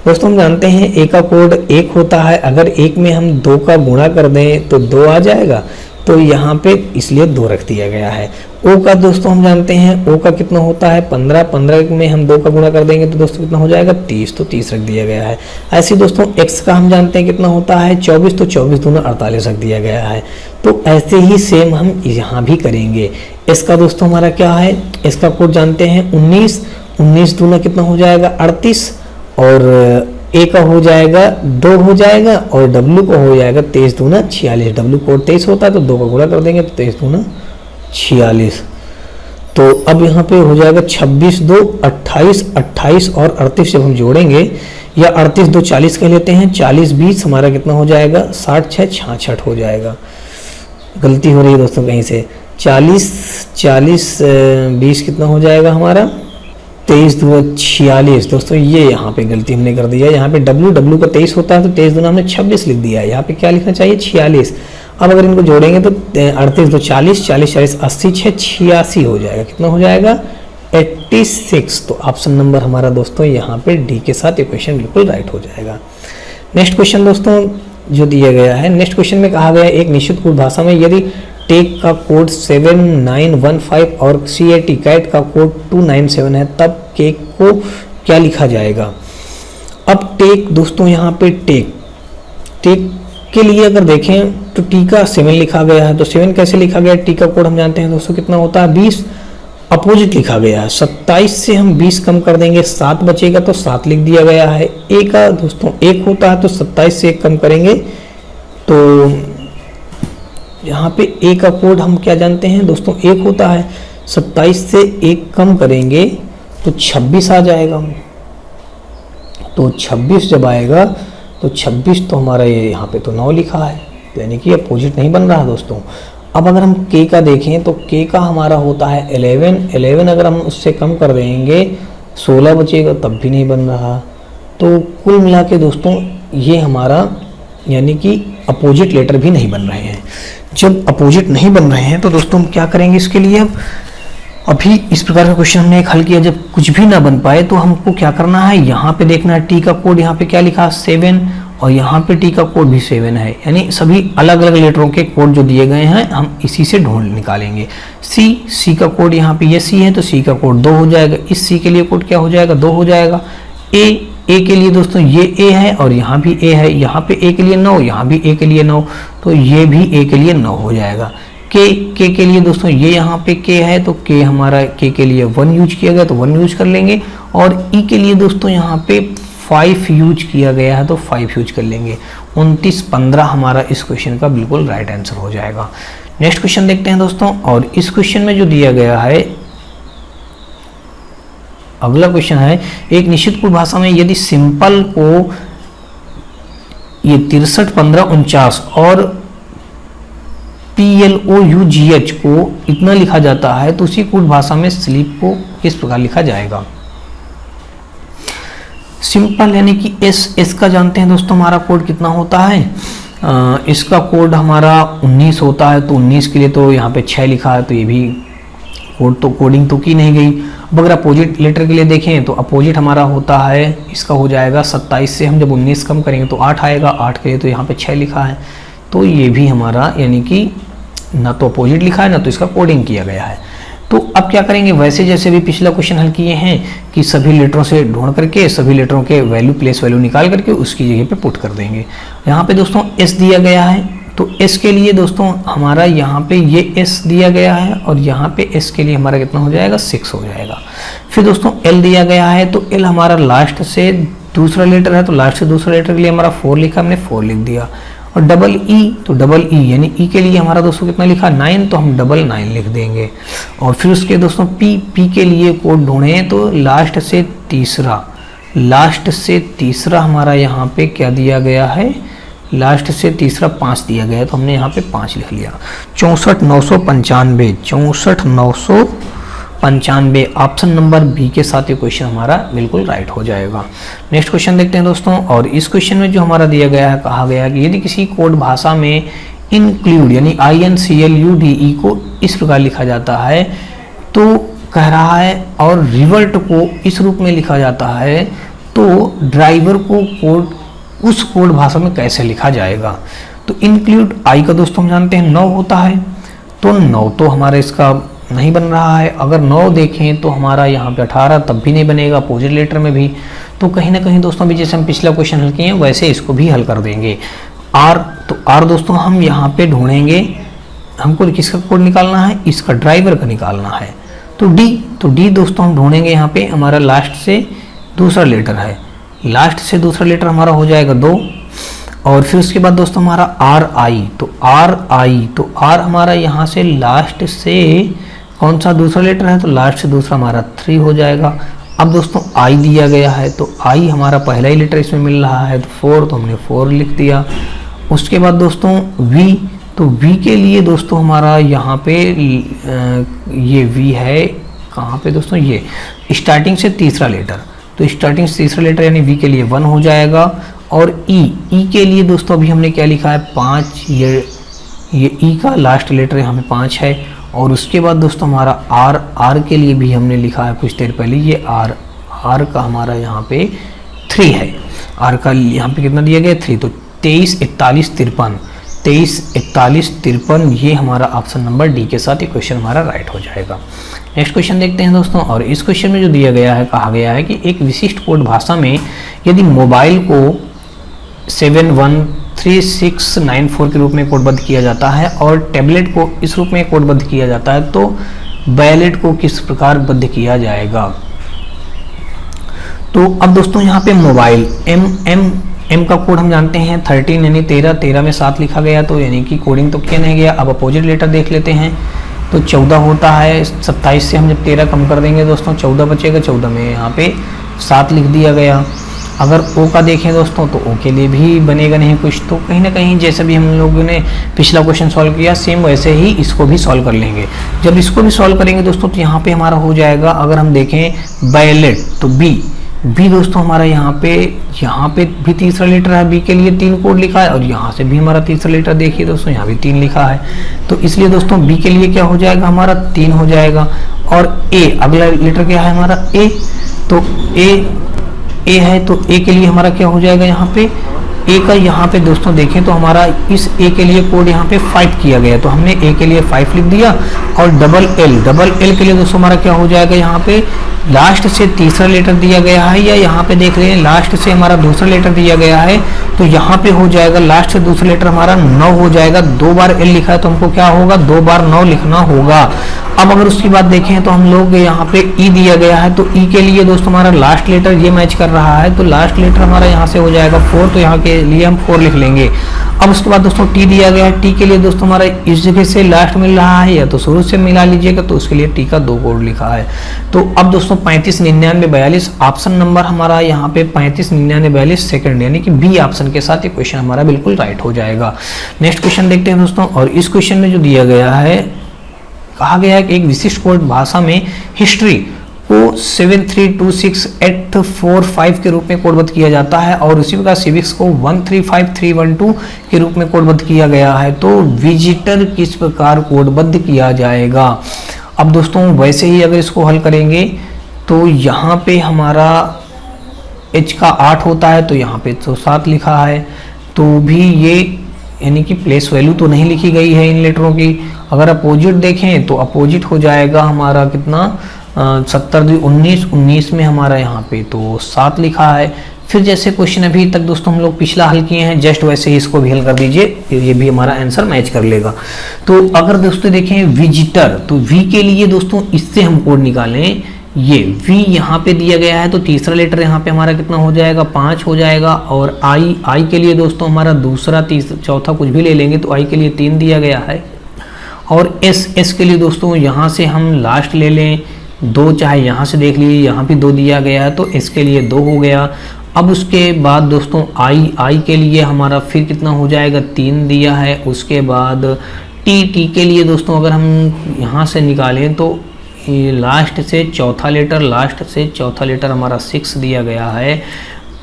दोस्तों हम जानते हैं A का कोड 1 होता है, अगर 1 में हम 2 का गुणा कर दें तो 2 आ जाएगा, तो यहाँ पे इसलिए 2 रख दिया गया है। O का दोस्तों हम जानते हैं O का कितना होता है 15 में हम 2 का गुणा कर देंगे तो दोस्तों कितना हो जाएगा 30, तो 30 रख दिया गया है। ऐसे दोस्तों X का हम जानते हैं कितना होता है 24, तो 24 दूना 48 रख दिया गया है। तो ऐसे ही सेम हम यहाँ भी करेंगे। S का दोस्तों हमारा क्या है, S का कोड जानते हैं 19 दूना कितना हो जाएगा 38, और A का हो जाएगा 2 हो जाएगा, और W को हो जाएगा 23 दूना 46। W कोड 23 होता है, तो 2 का गुणा कर देंगे तो 23 दूना 46। तो अब यहाँ पे हो जाएगा 26 2 28, 28 और 38 जब हम जोड़ेंगे, या 38 2 40 कह लेते हैं, 40 20 हमारा कितना हो जाएगा 60 6 66 हो जाएगा। गलती हो रही है दोस्तों कहीं से, 40 20 कितना हो जाएगा हमारा 23 दूना 46। दोस्तों ये यहाँ पे गलती हमने कर दी है, यहाँ पे W का 23 होता है, तो 23 दूना हमने 26 लिख दिया है, यहाँ पे क्या लिखना चाहिए 46। अब अगर इनको जोड़ेंगे तो 38 2 40 40 40 80 6 86 हो जाएगा, कितना हो जाएगा 86। तो ऑप्शन नंबर हमारा दोस्तों यहाँ पे D के साथ ये क्वेश्चन बिल्कुल राइट हो जाएगा। नेक्स्ट क्वेश्चन दोस्तों जो दिया गया है, नेक्स्ट क्वेश्चन में कहा गया है एक निश्चित कोड भाषा में यदि टेक का कोड 7915 और कैट का कोड 297 है, तब केक को क्या लिखा जाएगा। अब टेक दोस्तों यहाँ पे टेक के लिए अगर देखें तो टी का 7 लिखा गया है, तो 7 कैसे लिखा गया है, टी का कोड हम जानते हैं दोस्तों कितना होता है 20, अपोजिट लिखा गया है 27 से हम 20 कम कर देंगे 7 बचेगा, तो 7 लिख दिया गया है। ए का दोस्तों 1 होता है, तो 27 से 1 कम करेंगे, तो यहाँ पे ए का कोड हम क्या जानते हैं दोस्तों 1 होता है, 27 से 1 कम करेंगे तो 26 आ जाएगा। तो 26 जब आएगा तो 26 तो हमारा ये यहाँ पे तो 9 लिखा है, तो यानी कि अपोजिट नहीं बन रहा दोस्तों। अब अगर हम k का देखें तो k का हमारा होता है 11 अगर हम उससे कम कर देंगे 16 बचेगा, तब भी नहीं बन रहा। तो कुल मिला के दोस्तों ये हमारा यानी कि अपोजिट लेटर भी नहीं बन रहे हैं। जब अपोजिट नहीं बन रहे हैं तो दोस्तों हम क्या करेंगे इसके लिए, अब अभी इस प्रकार का क्वेश्चन हमने एक हल किया। जब कुछ भी ना बन पाए तो हमको क्या करना है, यहाँ पे देखना है टी का कोड, यहाँ पे क्या लिखा 7 और यहाँ पे टी का कोड भी 7 है, यानी सभी अलग अलग लेटरों के कोड जो दिए गए हैं हम इसी से ढूंढ निकालेंगे। सी का कोड यहाँ पे ये सी है तो सी का कोड 2 हो जाएगा, इस सी के लिए कोड क्या हो जाएगा 2 हो जाएगा। ए के लिए दोस्तों ये ए है और यहाँ भी ए है, यहाँ पे ए के लिए 9, यहाँ भी ए के लिए 9, तो ये भी ए के लिए 9 हो जाएगा। के के लिए दोस्तों ये यहाँ पे के है तो के हमारा के लिए 1 यूज किया गया तो 1 यूज कर लेंगे, और ई के लिए दोस्तों यहाँ पे 5 यूज किया गया है तो 5 यूज कर लेंगे। 29 15 हमारा इस क्वेश्चन का बिल्कुल राइट आंसर हो जाएगा। नेक्स्ट क्वेश्चन देखते हैं दोस्तों, और इस क्वेश्चन में जो दिया गया है, अगला क्वेश्चन है एक निश्चित कुल भाषा में यदि सिंपल को ये 63 15 49 और PLOUGH को इतना लिखा जाता है तो उसी कोड भाषा में स्लीप को किस प्रकार लिखा जाएगा। सिंपल यानी कि एस का जानते हैं दोस्तों हमारा कोड कितना होता है, इसका कोड हमारा 19 होता है, तो 19 के लिए तो यहाँ पे 6 लिखा है तो ये भी कोडिंग तो की नहीं गई। अब अगर अपोजिट लेटर के लिए देखें तो अपोजिट हमारा होता है, इसका हो जाएगा 27 से हम जब 19 कम करेंगे तो 8 आएगा, 8 के लिए तो यहाँ पे 6 लिखा है, तो ये भी हमारा यानी कि ना तो अपोजिट लिखा है ना तो इसका कोडिंग किया गया है। तो अब क्या करेंगे, वैसे जैसे भी पिछला क्वेश्चन हल किए हैं कि सभी लेटरों से ढूंढ करके सभी लेटरों के वैल्यू प्लेस वैल्यू निकाल करके उसकी जगह पे पुट कर देंगे। यहाँ पे दोस्तों एस दिया गया है तो एस के लिए दोस्तों हमारा यहाँ पे ये एस दिया गया है और यहाँ पे एस के लिए हमारा कितना हो जाएगा 6 हो जाएगा। फिर दोस्तों एल दिया गया है तो एल हमारा लास्ट से दूसरा लेटर है तो लास्ट से दूसरा लेटर के लिए हमारा 4 लिखा, हमने 4 लिख दिया। और डबल ई तो डबल ई यानी ई के लिए हमारा दोस्तों कितना लिखा 9 तो हम 9 लिख देंगे। और फिर उसके दोस्तों पी के लिए कोड ढूंढें तो लास्ट से तीसरा हमारा यहाँ पे क्या दिया गया है, लास्ट से तीसरा 5 दिया गया है तो हमने यहाँ पे 5 लिख लिया। 64 995 ऑप्शन नंबर बी के साथ ये क्वेश्चन हमारा बिल्कुल राइट हो जाएगा। नेक्स्ट क्वेश्चन देखते हैं दोस्तों, और इस क्वेश्चन में जो हमारा दिया गया है, कहा गया है कि यदि किसी कोड भाषा में इंक्लूड यानी INCLUDE को इस प्रकार लिखा जाता है तो कह रहा है और रिवर्ट को इस रूप में लिखा जाता है तो ड्राइवर को कोड उस कोड भाषा में कैसे लिखा जाएगा। तो इंक्लूड आई का दोस्तों हम जानते हैं 9 होता है, तो 9 तो हमारा इसका नहीं बन रहा है। अगर 9 देखें तो हमारा यहाँ पे 18 तब भी नहीं बनेगा, अपोजिट लेटर में भी। तो कहीं ना कहीं दोस्तों भी जैसे हम पिछला क्वेश्चन हल किए हैं वैसे इसको भी हल कर देंगे। आर तो आर दोस्तों हम यहाँ पे ढूंढेंगे, हमको किसका कोड निकालना है, इसका ड्राइवर का निकालना है। तो डी दोस्तों हम ढूंढेंगे यहाँ पे, हमारा लास्ट से दूसरा लेटर है, लास्ट से दूसरा लेटर हमारा हो जाएगा 2। और फिर उसके बाद दोस्तों हमारा RI तो आर हमारा यहाँ से लास्ट से कौन सा दूसरा लेटर है तो लास्ट से दूसरा हमारा 3 हो जाएगा। अब दोस्तों आई दिया गया है तो आई हमारा पहला ही लेटर इसमें मिल रहा है तो 4 तो हमने 4 लिख दिया। उसके बाद दोस्तों वी तो वी के लिए दोस्तों हमारा यहाँ पे ये वी है कहाँ पे दोस्तों, ये स्टार्टिंग से तीसरा लेटर, तो स्टार्टिंग से तीसरा लेटर यानी वी के लिए 1 हो जाएगा। और ई के लिए दोस्तों अभी हमने क्या लिखा है 5, ये ई का लास्ट लेटर यहाँ पे 5 है। और उसके बाद दोस्तों हमारा आर के लिए भी हमने लिखा है कुछ देर पहले, ये आर का हमारा यहाँ पे 3 है, आर का यहाँ पे कितना दिया गया 3, तो 23 41 53 ये हमारा ऑप्शन नंबर डी के साथ ये क्वेश्चन हमारा राइट हो जाएगा। नेक्स्ट क्वेश्चन देखते हैं दोस्तों, और इस क्वेश्चन में जो दिया गया है, कहा गया है कि एक विशिष्ट कोड भाषा में यदि मोबाइल को 71369 के रूप में कोडबद्ध किया जाता है और टैबलेट को इस रूप में कोडबद्ध किया जाता है तो बैलेट को किस प्रकार बद्ध किया जाएगा। तो अब दोस्तों यहाँ पे मोबाइल एम का कोड हम जानते हैं 13 यानी 13 में 7 लिखा गया, तो यानी कि कोडिंग तो किया नहीं गया। अब अपोजिट लेटर देख लेते हैं तो 14 होता है, 27 से हम जब 13 कम कर देंगे दोस्तों 14 बचेगा, 14 में यहाँ पे 7 लिख दिया गया। अगर ओ का देखें दोस्तों तो ओ के लिए भी बनेगा नहीं कुछ, तो कहीं ना कहीं जैसे भी हम लोगों ने पिछला क्वेश्चन सॉल्व किया सेम वैसे ही इसको भी सॉल्व कर लेंगे। जब इसको भी सॉल्व करेंगे दोस्तों तो यहाँ पे हमारा हो जाएगा, अगर हम देखें वायलेट तो बी दोस्तों हमारा यहाँ पे भी तीसरा लेटर है, बी के लिए 3 कोड लिखा है और यहाँ से भी हमारा तीसरा लेटर देखिए दोस्तों यहाँ भी 3 लिखा है। तो इसलिए दोस्तों बी के लिए क्या हो जाएगा हमारा 3 हो जाएगा। और ए अगला लेटर क्या है हमारा ए, तो ए है तो ए के लिए हमारा क्या हो जाएगा यहाँ पे ए का, यहाँ पे दोस्तों देखें तो हमारा इस ए के लिए कोड यहाँ पे 5 किया गया, तो हमने ए के लिए 5 लिख दिया। और डबल एल के लिए दोस्तों हमारा क्या हो जाएगा, यहाँ पे लास्ट से तीसरा लेटर दिया गया है या यहाँ पे देख रहे हैं लास्ट से हमारा दूसरा लेटर दिया गया है, तो यहाँ पे हो जाएगा लास्ट से दूसरा लेटर हमारा 9 हो जाएगा। 2 बार एल लिखा है तो हमको क्या होगा 2 बार 9 लिखना होगा। अब अगर उसकी बात देखें तो हम लोग यहाँ पे ई दिया गया है, तो ई के लिए दोस्तों हमारा लास्ट लेटर ये मैच कर रहा है, तो लास्ट लेटर हमारा यहाँ से हो जाएगा 4, तो यहाँ के लिए हम 4 लिख लेंगे। अब उसके बाद दोस्तों टी दिया गया है, टी के लिए दोस्तों हमारा इस जगह से लास्ट मिल रहा है या तो शुरू से मिला लीजिएगा, तो उसके लिए टी का 2 कोड लिखा है। तो अब दोस्तों 35 99 42 ऑप्शन नंबर हमारा यहाँ पे 35 99 42 सेकंड यानी कि बी ऑप्शन के साथ ये क्वेश्चन हमारा बिल्कुल राइट हो जाएगा। नेक्स्ट क्वेश्चन देखते हैं दोस्तों, और इस क्वेश्चन में जो दिया गया है, कहा गया है कि एक विशिष्ट कोड भाषा में हिस्ट्री को 7326845 के रूप में कोडबद्ध किया जाता है और उसी प्रकार सिविक्स को 135312 के रूप में कोडबद्ध किया गया है, तो विजिटर किस प्रकार कोडबद्ध किया जाएगा। अब दोस्तों वैसे ही अगर इसको हल करेंगे तो यहाँ पे हमारा h का 8 होता है, तो यहाँ पे तो 7 लिखा है, तो भी ये यानी कि प्लेस वैल्यू तो नहीं लिखी गई है इन लेटरों की। अगर अपोजिट देखें तो अपोजिट हो जाएगा हमारा कितना 70 19 में हमारा यहाँ पे तो 7 लिखा है। फिर जैसे क्वेश्चन अभी तक दोस्तों हम लोग पिछला हल किए हैं जस्ट वैसे ही इसको भी हल कर दीजिए, ये भी हमारा आंसर मैच कर लेगा। तो अगर दोस्तों देखें विजिटर, तो वी के लिए दोस्तों इससे हम कोड निकालें, ये वी यहाँ पे दिया गया है तो तीसरा लेटर यहाँ पे हमारा कितना हो जाएगा 5 हो जाएगा। और आई के लिए दोस्तों हमारा दूसरा तीसरा चौथा कुछ भी ले लेंगे तो आई के लिए 3 दिया गया है। और एस के लिए दोस्तों यहाँ से हम लास्ट ले लें 2, चाहे यहाँ से देख लीजिए यहाँ भी 2 दिया गया है, तो इसके लिए 2 हो गया। अब उसके बाद दोस्तों आई के लिए हमारा फिर कितना हो जाएगा 3 दिया है। उसके बाद टी के लिए दोस्तों अगर हम यहाँ से निकालें तो लास्ट से चौथा लेटर हमारा 6 दिया गया है।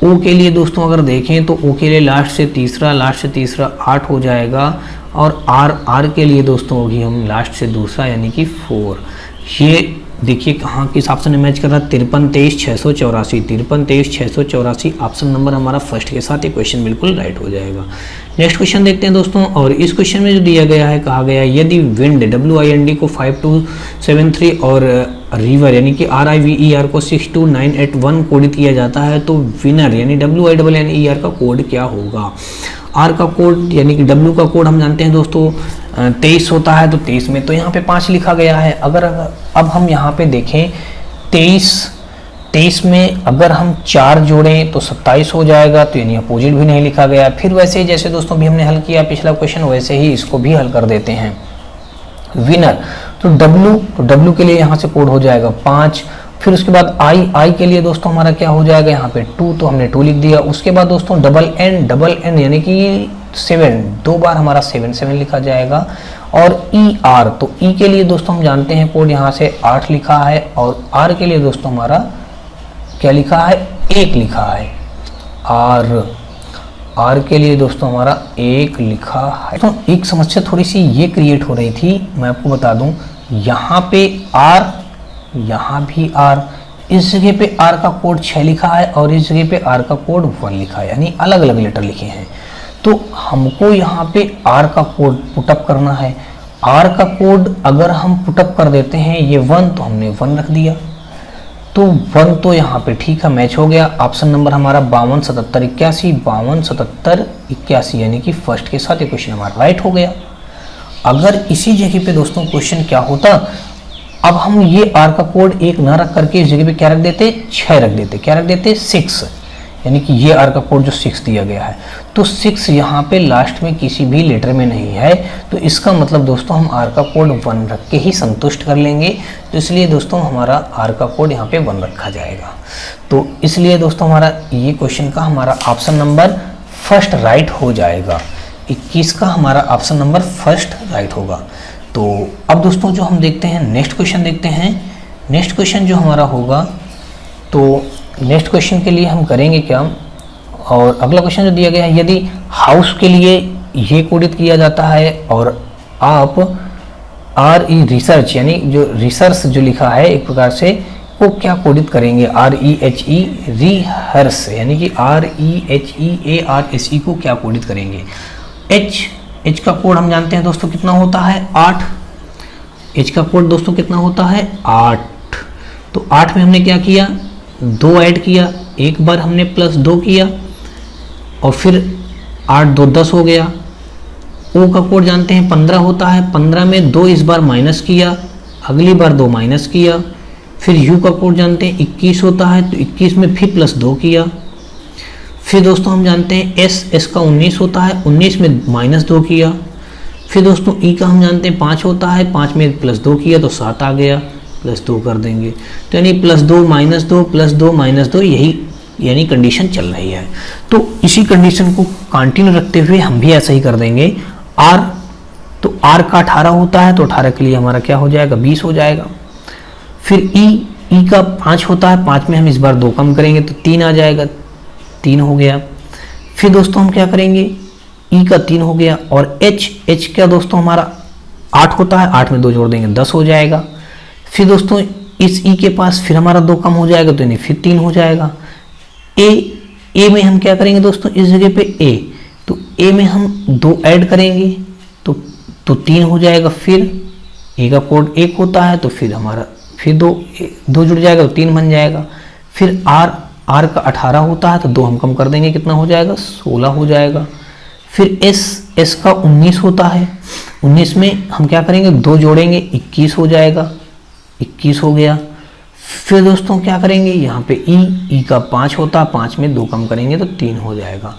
ओ के लिए दोस्तों अगर देखें तो ओ के लिए लास्ट से तीसरा 8 हो जाएगा। और आर के लिए दोस्तों होगी हम लास्ट से दूसरा यानी कि 4। ये देखिए कहाँ किस ऑप्शन में मैच कर रहा है 53 23 684 53 23 684 ऑप्शन नंबर हमारा फर्स्ट के साथ ये क्वेश्चन बिल्कुल राइट हो जाएगा। नेक्स्ट क्वेश्चन देखते हैं दोस्तों, और इस क्वेश्चन में जो दिया गया है, कहा गया है यदि विंड WIND को 5273 और रिवर यानी कि RIVER को 62981 कोडित किया जाता है, तो विनर यानी WINNER का कोड क्या होगा। आर का कोड यानी कि डब्ल्यू का कोड हम जानते हैं दोस्तों 23 होता है, तो 23 में तो यहाँ पे 5 लिखा गया है। अगर अब हम यहाँ पे देखें 23 में अगर हम 4 जोड़ें तो 27 हो जाएगा, तो यानी अपोजिट भी नहीं लिखा गया। फिर वैसे ही जैसे दोस्तों भी हमने हल किया पिछला क्वेश्चन वैसे ही इसको भी हल कर देते हैं। विनर तो डब्ल्यू के लिए यहाँ से कोड हो जाएगा 5। फिर उसके बाद आई के लिए दोस्तों हमारा क्या हो जाएगा यहाँ पे 2, तो हमने 2 लिख दिया। उसके बाद दोस्तों डबल एन यानी कि 7 2 बार हमारा 7 लिखा जाएगा। और ER तो ई के लिए दोस्तों हम जानते हैं कोड यहाँ से 8 लिखा है। और आर के लिए दोस्तों हमारा क्या लिखा है 1 लिखा है। आर के लिए दोस्तों हमारा 1 लिखा है। तो एक समस्या थोड़ी सी ये क्रिएट हो रही थी, मैं आपको बता दूं, यहाँ पे आर, यहाँ भी आर, इस जगह पे आर का कोड 6 लिखा है और इस जगह पे आर का कोड 1 लिखा है, यानी अलग अलग लेटर लिखे हैं। तो हमको यहाँ पे आर का कोड पुटअप करना है। आर का कोड अगर हम पुटअप कर देते हैं ये 1, तो हमने 1 रख दिया, तो 1 तो यहाँ पे ठीक है मैच हो गया। ऑप्शन नंबर हमारा 52 77 81 52 77 81 यानी कि फर्स्ट के साथ ये क्वेश्चन हमारा राइट हो गया। अगर इसी जगह पे दोस्तों क्वेश्चन क्या होता, अब हम ये आर का कोड 1 ना रख करके इस जगह पे क्या रख देते 6 रख देते, क्या रख देते 6, यानी कि ये आर का कोड जो 6 दिया गया है, तो 6 यहाँ पे लास्ट में किसी भी लेटर में नहीं है, तो इसका मतलब दोस्तों हम आर का कोड 1 रख के ही संतुष्ट कर लेंगे। तो इसलिए दोस्तों हमारा आर का कोड यहाँ पे 1 रखा जाएगा। तो इसलिए दोस्तों हमारा ये क्वेश्चन का हमारा ऑप्शन नंबर फर्स्ट राइट हो जाएगा। 21 का हमारा ऑप्शन नंबर फर्स्ट राइट होगा। तो अब दोस्तों जो हम देखते हैं नेक्स्ट क्वेश्चन देखते हैं। नेक्स्ट क्वेश्चन जो हमारा होगा, तो नेक्स्ट क्वेश्चन के लिए हम करेंगे क्या, और अगला क्वेश्चन जो दिया गया है, यदि हाउस के लिए ये कोडित किया जाता है और आप रिसर्च यानी जो रिसर्च जो लिखा है एक प्रकार से, वो क्या कोडित करेंगे, REHE रिहर्स यानी कि REHEARSE को क्या कोडित करेंगे। H का कोड हम जानते हैं दोस्तों कितना होता है 8। H का कोड दोस्तों कितना होता है 8। तो 8 में हमने क्या किया, 2 ऐड किया, एक बार हमने +2 किया और फिर 8 2 10 हो गया। O का कोड जानते हैं 15 होता है, 15 में 2 इस बार माइनस किया, अगली बार 2 माइनस किया। फिर U का कोड जानते हैं 21 होता है, तो 21 में फिर +2 किया। फिर दोस्तों हम जानते हैं S का 19 होता है, 19 में -2 किया। फिर दोस्तों E का हम जानते हैं 5 होता है, 5 में +2 किया तो 7 आ गया, +2 कर देंगे। तो यानी +2 -2 +2 -2 यही यानी कंडीशन चल रही है। तो इसी कंडीशन को कंटिन्यू रखते हुए हम भी ऐसा ही कर देंगे। R, तो R का 18 होता है, तो 18 के लिए हमारा क्या हो जाएगा 20 हो जाएगा। फिर E का 5 होता है, 5 में हम इस बार 2 कम करेंगे तो 3 आ जाएगा, 3 हो गया। फिर दोस्तों हम क्या करेंगे, E का 3 हो गया। और H का दोस्तों हमारा 8 होता है, 8 में 2 जोड़ देंगे 10 हो जाएगा। फिर दोस्तों इस E के पास फिर हमारा 2 कम हो जाएगा, तो यानी फिर 3 हो जाएगा। A में हम क्या करेंगे दोस्तों, इस जगह पे A, तो A में हम 2 ऐड करेंगे तो 3 हो जाएगा। फिर A का कोड 1 होता है, तो फिर हमारा फिर 2 जुड़ जाएगा तो 3 बन जाएगा। फिर R का 18 होता है, तो 2 हम कम कर देंगे, कितना हो जाएगा 16 हो जाएगा। फिर S का 19 होता है, 19 में हम क्या करेंगे 2 जोड़ेंगे 21 हो जाएगा, 21 हो गया। फिर दोस्तों क्या करेंगे, यहाँ पे E का 5 होता है, 5 में 2 कम करेंगे तो 3 हो जाएगा।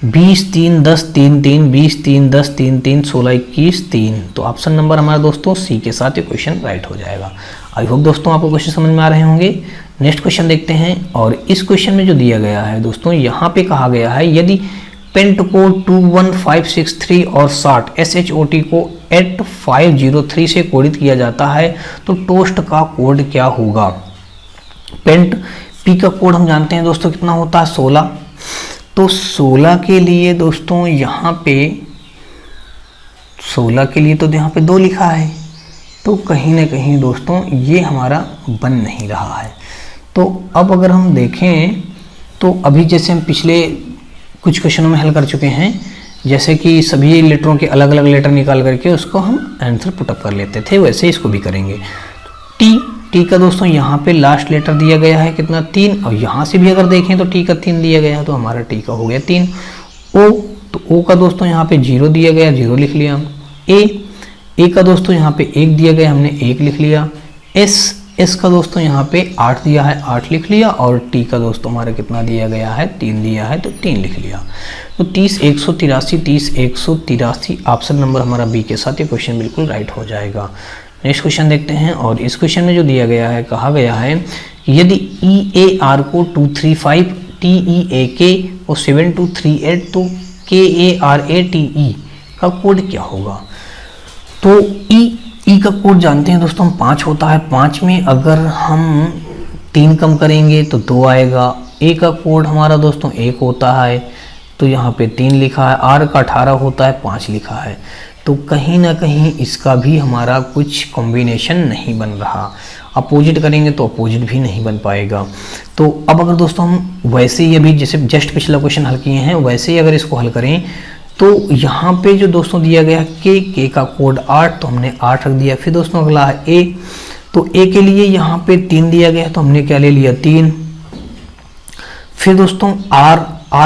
20 3 10 3 3 20 3 10 3 3 16 21 3। तो ऑप्शन नंबर हमारा दोस्तों C के साथ ये क्वेश्चन राइट हो जाएगा। आई होप दोस्तों आपको क्वेश्चन समझ में आ रहे होंगे। नेक्स्ट क्वेश्चन देखते हैं, और इस क्वेश्चन में जो दिया गया है दोस्तों, यहाँ पे कहा गया है यदि पेंट को 21563 और 60 SHOT को 8503 से कोडित किया जाता है तो टोस्ट का कोड क्या होगा। पेंट P का कोड हम जानते हैं दोस्तों कितना होता है 16। तो 16 के लिए दोस्तों यहाँ पे 16 के लिए तो यहाँ पे 2 लिखा है, तो कहीं ना कहीं दोस्तों ये हमारा बन नहीं रहा है। तो अब अगर हम देखें तो अभी जैसे हम पिछले कुछ क्वेश्चनों में हल कर चुके हैं, जैसे कि सभी लेटरों के अलग अलग लेटर निकाल करके उसको हम आंसर पुटअप कर लेते थे, वैसे इसको भी करेंगे। टी का दोस्तों यहाँ पे लास्ट लेटर दिया गया है कितना 3, और यहाँ से भी अगर देखें तो टी का 3 दिया गया है, तो हमारा टी का हो गया 3। तो ओ का दोस्तों यहाँ पे 0 दिया गया, 0 लिख लिया। ए का दोस्तों यहाँ पे 1 दिया गया, हमने 1 लिख लिया। एस का दोस्तों यहाँ पे 8 दिया है, 8 लिख लिया। और टी का दोस्तों हमारा कितना दिया गया है 3 दिया है, तो 3 लिख लिया। तो 30 183 ऑप्शन नंबर हमारा बी के साथ ये क्वेश्चन बिल्कुल राइट हो जाएगा। नेक्स्ट क्वेश्चन देखते हैं, और इस क्वेश्चन में जो दिया गया है, कहा गया है यदि EAR को 235 TEAK और 7238 तो KARATE का कोड क्या होगा। तो ई का कोड जानते हैं दोस्तों हम 5 होता है, 5 में अगर हम 3 कम करेंगे तो 2 आएगा। ए का कोड हमारा दोस्तों 1 होता है, तो यहाँ पे 3 लिखा है। आर का 18 होता है, 5 लिखा है। तो कहीं ना कहीं इसका भी हमारा कुछ कॉम्बिनेशन नहीं बन रहा। अपोजिट करेंगे तो अपोजिट भी नहीं बन पाएगा। तो अब अगर दोस्तों हम वैसे ही अभी जैसे जस्ट पिछला क्वेश्चन हल किए हैं वैसे ही अगर इसको हल करें, तो यहाँ पे जो दोस्तों दिया गया के का कोड 8, तो हमने 8 रख दिया। फिर दोस्तों अगला है ए, तो ए के लिए यहाँ पे 3 दिया गया, तो हमने क्या ले लिया 3। फिर दोस्तों आर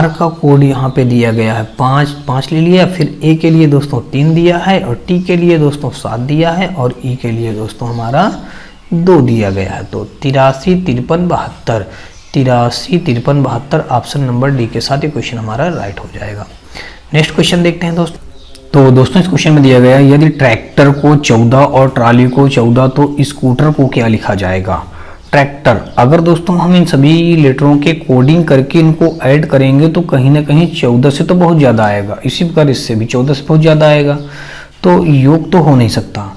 का कोड यहाँ पे दिया गया है 5 ले लिया। फिर ए के लिए दोस्तों 3 दिया है, और टी के लिए दोस्तों 7 दिया है, और ई के लिए दोस्तों हमारा 2 दिया गया है। तो 83 53 72 83, 53, 72 ऑप्शन नंबर डी के साथ ये क्वेश्चन हमारा राइट हो जाएगा। नेक्स्ट क्वेश्चन देखते हैं दोस्तों। तो दोस्तों इस क्वेश्चन में दिया गया है यदि ट्रैक्टर को 14 और ट्राली को 14 तो स्कूटर को क्या लिखा जाएगा। ट्रैक्टर, अगर दोस्तों हम इन सभी लेटरों के कोडिंग करके इनको ऐड करेंगे तो कहीं ना कहीं 14 से तो बहुत ज़्यादा आएगा, इसी प्रकार इससे भी 14 से बहुत ज़्यादा आएगा, तो योग तो हो नहीं सकता।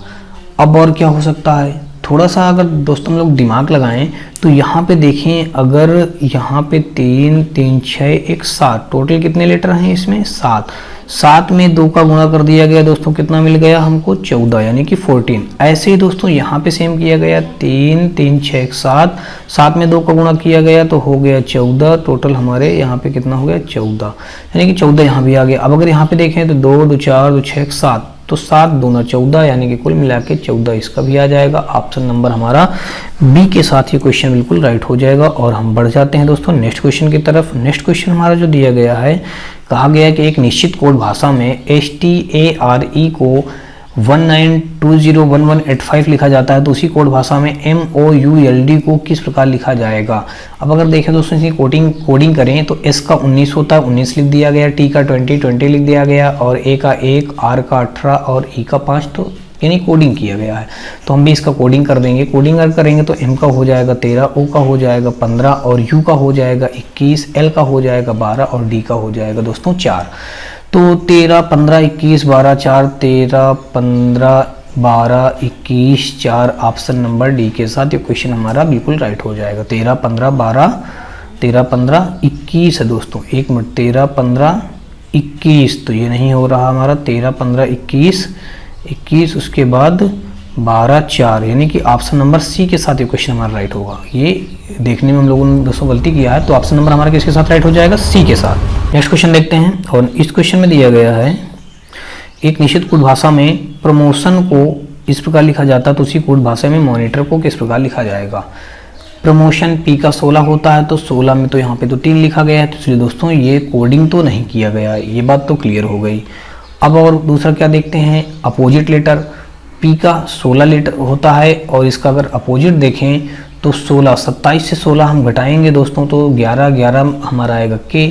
अब और क्या हो सकता है, थोड़ा सा अगर दोस्तों हम लोग दिमाग लगाएं तो यहाँ पे देखें, अगर यहाँ पे 3, 3, 6, 1, 7 टोटल कितने लीटर हैं इसमें 7, 7 में 2 का गुणा कर दिया गया दोस्तों, कितना मिल गया हमको 14 यानी कि 14। ऐसे ही दोस्तों यहाँ पे सेम किया गया 3, 3, 6, 1, 7, 7 में 2 का गुणा किया गया तो हो गया 14, टोटल हमारे यहाँ पे कितना हो गया 14, यानी कि 14 यहाँ भी आ गया। अब अगर यहाँ पे देखें तो 2, 2, 4, 2, 6, 7, तो 7 दूना 14 यानी कि कुल मिला के 14 इसका भी आ जाएगा। ऑप्शन नंबर हमारा बी के साथ ये क्वेश्चन बिल्कुल राइट हो जाएगा। और हम बढ़ जाते हैं दोस्तों नेक्स्ट क्वेश्चन की तरफ। नेक्स्ट क्वेश्चन हमारा जो दिया गया है, कहा गया है कि एक निश्चित कोड भाषा में STARE को 19201185 लिखा जाता है तो उसी कोड भाषा में MOULD को किस प्रकार लिखा जाएगा। अब अगर देखें दोस्तों इसकी कोडिंग करें तो S का 19 होता है, 19 लिख दिया गया, T का 20 लिख दिया गया, और A का 1, R का 18 और E का 5, तो यानी कोडिंग किया गया है। तो हम भी इसका कोडिंग कर देंगे। कोडिंग अगर करेंगे तो M का हो जाएगा 13, O का हो जाएगा 15 और U का हो जाएगा 21, L का हो जाएगा 12 और D का हो जाएगा दोस्तों 4। तो 13, 15, 21, 12, 4, 13, 15, 12, 21, 4 ऑप्शन नंबर डी के साथ ये क्वेश्चन हमारा बिल्कुल राइट हो जाएगा। 13, 15, 12, 13, 15, 21 है दोस्तों, 1 मिनट, 13, 15, 21 तो ये नहीं हो रहा हमारा, 13, 15, 21, उसके बाद 12, 4 यानी कि ऑप्शन नंबर सी के साथ ये क्वेश्चन हमारा राइट होगा। ये देखने में हम लोगों ने दोस्तों गलती किया है, तो ऑप्शन नंबर हमारा किसके साथ राइट हो जाएगा, सी के साथ। नेक्स्ट क्वेश्चन देखते हैं। और इस क्वेश्चन में दिया गया है एक निश्चित कोड भाषा में प्रमोशन को इस प्रकार लिखा जाता है तो उसी कोड भाषा में मॉनिटर को किस प्रकार लिखा जाएगा। प्रमोशन P का 16 होता है तो 16 में तो यहाँ पे तो 3 लिखा गया है, तो इसलिए दोस्तों ये कोडिंग तो नहीं किया गया, ये बात तो क्लियर हो गई। अब और दूसरा क्या देखते हैं, अपोजिट लेटर। P का 16 लेटर होता है और इसका अगर अपोजिट देखें तो 16, 27 से 16 हम घटाएंगे दोस्तों तो 11, 11 हमारा आएगा K,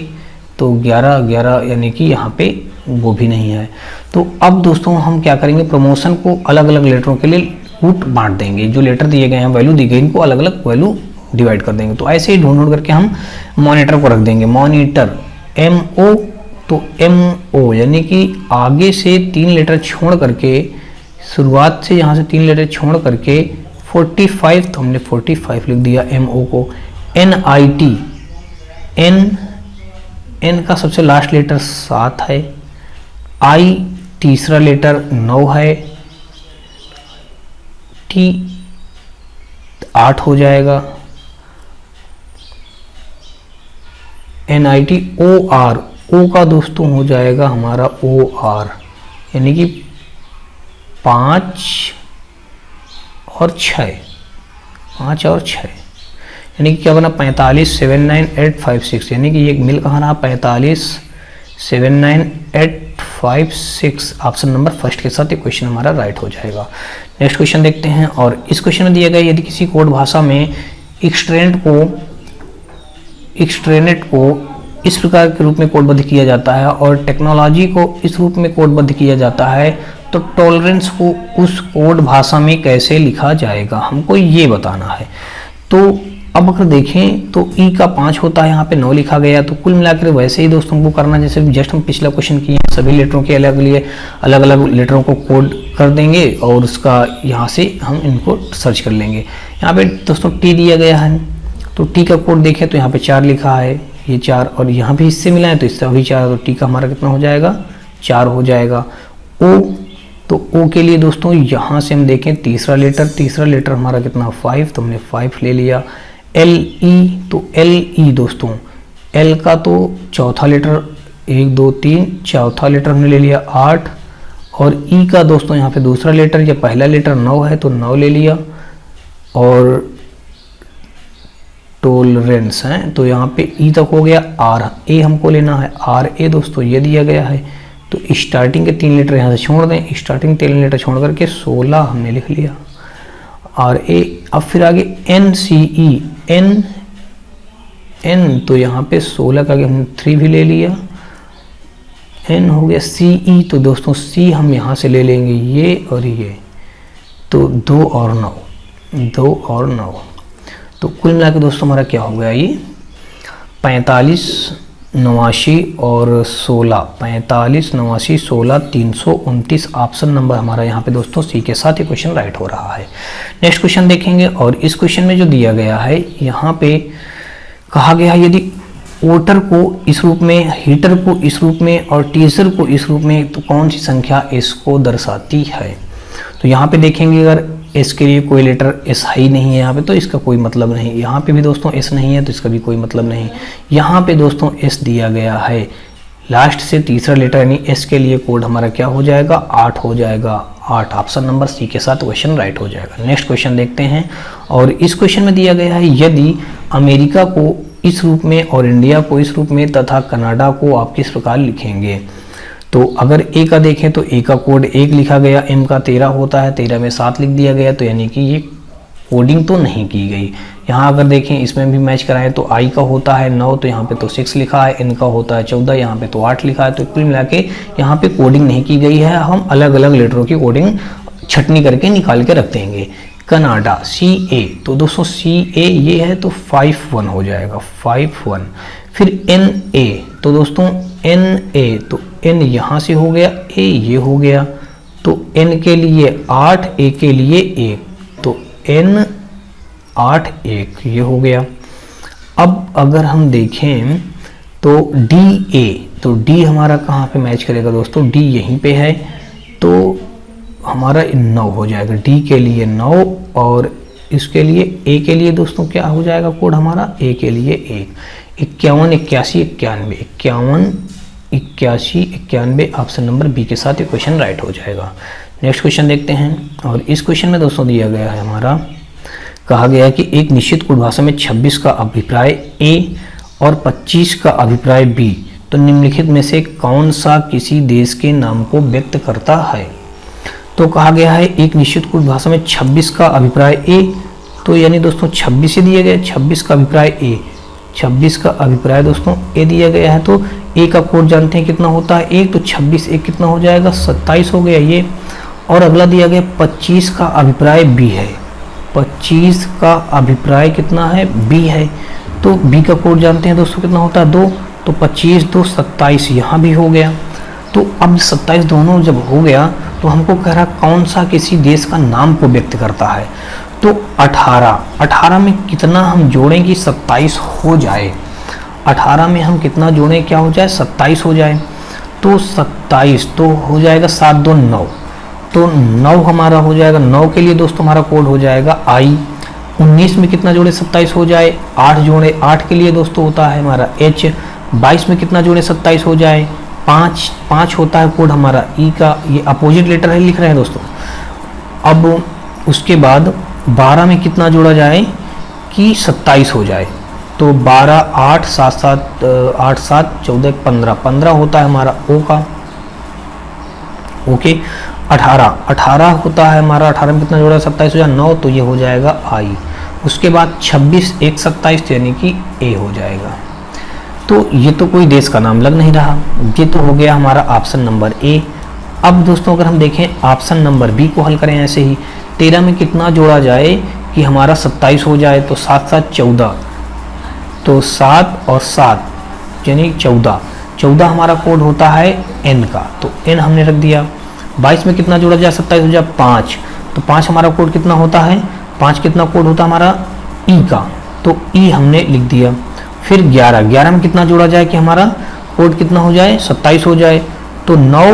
तो 11, 11 यानी कि यहाँ पे वो भी नहीं है। तो अब दोस्तों हम क्या करेंगे, प्रमोशन को अलग अलग लेटरों के लिए रूट बांट देंगे, जो लेटर दिए गए हैं वैल्यू दी गई इनको अलग अलग वैल्यू डिवाइड कर देंगे। तो ऐसे ही ढूंढ करके हम मॉनिटर को रख देंगे। मॉनिटर MO, तो MO यानी कि आगे से 3 लेटर छोड़ करके, शुरुआत से यहाँ से 3 लेटर छोड़ करके 45, तो हमने 45 लिख दिया MO को। NIT, N का सबसे लास्ट लेटर 7 है, I तीसरा लेटर 9 है, T 8 हो जाएगा, NIT OR, O का दोस्तों हो जाएगा हमारा OR यानी कि 5 और 6, 5 और 6 यानी कि क्या बना 45, 79856 यानी कि ये मिल कहाँ रहा 45, 79856 ऑप्शन नंबर फर्स्ट के साथ ये क्वेश्चन हमारा राइट हो जाएगा। नेक्स्ट क्वेश्चन देखते हैं। और इस क्वेश्चन में दिया गया यदि किसी कोड भाषा में एक्सट्रेनेट को इस प्रकार के रूप में कोडबद्ध किया जाता है और टेक्नोलॉजी को इस रूप में कोडबद्ध किया जाता है तो टॉलरेंस को उस कोड भाषा में कैसे लिखा जाएगा, हमको ये बताना है। तो अब अगर देखें तो E का 5 होता है, यहाँ पे 9 लिखा गया, तो कुल मिलाकर वैसे ही दोस्तों को करना जैसे जस्ट हम पिछला क्वेश्चन किए हैं, सभी लेटरों के अलग अलग लेटरों को कोड कर देंगे और उसका यहाँ से हम इनको सर्च कर लेंगे। यहाँ पे दोस्तों T दिया गया है, तो T का कोड देखें तो यहाँ पे 4 लिखा है, ये 4 और यहाँ भी इससे मिला है तो इससे भी 4, तो T का हमारा कितना हो जाएगा 4 हो जाएगा। O, तो O के लिए दोस्तों यहाँ से हम देखें तीसरा लेटर हमारा कितना 5, तो हमने 5 ले लिया। LE, तो LE दोस्तों L का तो चौथा लेटर 1, 2, 3 चौथा लेटर हमने ले लिया 8 और E का दोस्तों यहाँ पे दूसरा लेटर या पहला लेटर 9 है तो 9 ले लिया और टॉलरेंस है तो यहाँ पे E तक हो गया। RA हमको लेना है, RA दोस्तों ये दिया गया है तो स्टार्टिंग के 3 लेटर यहाँ से छोड़ दें, स्टार्टिंग 3 लेटर छोड़ करके 16 हमने लिख लिया RA। अब फिर आगे NCE, एन, तो यहाँ पे 16 का हम 3 भी ले लिया, एन हो गया। सी ई, तो दोस्तों सी हम यहाँ से ले लेंगे ये और ये, तो 2 और 9, 2 और 9, तो कुल मिला के दोस्तों हमारा क्या हो गया, ये 45, 89 और 16, 45, 89, 16, 329 ऑप्शन नंबर हमारा यहाँ पे दोस्तों सी के साथ ये क्वेश्चन राइट हो रहा है। नेक्स्ट क्वेश्चन देखेंगे, और इस क्वेश्चन में जो दिया गया है यहाँ पे कहा गया है यदि वोटर को इस रूप में, हीटर को इस रूप में और टीजर को इस रूप में, तो कौन सी संख्या इसको दर्शाती है। तो यहाँ पे देखेंगे अगर एस के लिए कोई लेटर एस ही नहीं है यहाँ पे, तो इसका कोई मतलब नहीं। यहाँ पे भी दोस्तों एस नहीं है तो इसका भी कोई मतलब नहीं। यहाँ पे दोस्तों एस दिया गया है, लास्ट से तीसरा लेटर यानी एस के लिए कोड हमारा क्या हो जाएगा, 8 हो जाएगा, 8। ऑप्शन नंबर सी के साथ क्वेश्चन राइट हो जाएगा। नेक्स्ट क्वेश्चन देखते हैं, और इस क्वेश्चन में दिया गया है यदि अमेरिका को इस रूप में और इंडिया को इस रूप में तथा कनाडा को आप किस प्रकार लिखेंगे। तो अगर ए का देखें तो ए का कोड 1 लिखा गया, एम का 13 होता है, 13 में 7 लिख दिया गया, तो यानी कि ये कोडिंग तो नहीं की गई। यहाँ अगर देखें इसमें भी मैच कराएं तो आई का होता है 9, तो यहाँ पे तो 6 लिखा है, एन का होता है 14, यहाँ पे तो 8 लिखा है, तो कुल मिला के यहाँ पे कोडिंग नहीं की गई है। हम अलग अलग लेटरों की कोडिंग छटनी करके निकाल के रख देंगे। कनाडा सी ए, तो दोस्तों सी ए ये है तो 51 हो जाएगा, 51। फिर एन ए, तो दोस्तों एन ए, तो एन यहाँ से हो गया, ए ये हो गया, तो एन के लिए 8, ए के लिए 1, तो एन 8 1 ये हो गया। अब अगर हम देखें तो डी ए, तो डी हमारा कहाँ पे मैच करेगा दोस्तों, डी यहीं पे है, तो हमारा 9 हो जाएगा, डी के लिए 9, और इसके लिए ए के लिए दोस्तों क्या हो जाएगा कोड हमारा, ए के लिए 1। 51, 81, 91, 51, 81, 91 ऑप्शन नंबर बी के साथ ये क्वेश्चन राइट हो जाएगा। नेक्स्ट क्वेश्चन देखते हैं, और इस क्वेश्चन में दोस्तों दिया गया है हमारा, कहा गया है कि एक निश्चित कुल भाषा में 26 का अभिप्राय ए और 25 का अभिप्राय बी, तो निम्नलिखित में से कौन सा किसी देश के नाम को व्यक्त करता है। तो कहा गया है एक निश्चित कुल भाषा में 26 का अभिप्राय ए, तो यानी दोस्तों 26 ही दिया गया, 26 का अभिप्राय ए, 26 का अभिप्राय दोस्तों ए दिया गया है, तो ए का कोड जानते हैं कितना होता है 1, तो 26 1 कितना हो जाएगा, 27 हो गया ये। और अगला दिया गया 25 का अभिप्राय बी है, 25 का अभिप्राय कितना है, बी है, तो बी का कोड जानते हैं दोस्तों कितना होता है 2, तो 25 2 27 यहाँ भी हो गया। तो अब 27 दोनों जब हो गया तो हमको कह रहा कौन सा किसी देश का नाम को व्यक्त करता है। तो 18 में कितना हम जोड़ें कि 27 हो जाए, 18 में हम कितना जोड़ें क्या हो जाए, 27 हो जाए, तो 27 तो हो जाएगा 7 2 9, तो 9 हमारा हो जाएगा। 9 के लिए दोस्तों हमारा कोड हो जाएगा आई। 19 में कितना जोड़े 27 हो जाए, 8 जोड़े, 8 के लिए दोस्तों होता है हमारा एच। 22 में कितना जोड़े 27 हो जाए, 5 होता है कोड हमारा ई का, ये अपोजिट लेटर है लिख रहे हैं दोस्तों। अब उसके बाद 12 में कितना जोड़ा जाए कि 27 हो जाए, तो 12 8 7 7 8 7 14 15, 15 होता है हमारा ओ का, ओके। 18 होता है हमारा, 18 में कितना जोड़ा 27 हो जाए 9, तो ये हो जाएगा आई। उसके बाद 26 1 27 यानी कि ए हो जाएगा। तो ये तो कोई देश का नाम लग नहीं रहा, ये तो हो गया हमारा ऑप्शन नंबर ए। अब दोस्तों अगर हम देखें ऑप्शन नंबर बी को हल करें ऐसे ही, 13 में कितना जोड़ा जाए कि हमारा 27 हो जाए, तो 7 7 14, तो 7 और 7 यानी 14, 14 हमारा कोड होता है एन का, तो एन हमने रख दिया। 22 में कितना जोड़ा जाए 27 हो जाए 5, तो 5 हमारा कोड कितना होता है, 5 कितना कोड होता है हमारा ई का, तो ई हमने लिख दिया। फिर 11 में कितना जोड़ा जाए कि हमारा कोड कितना हो जाए 27 हो जाए, तो 9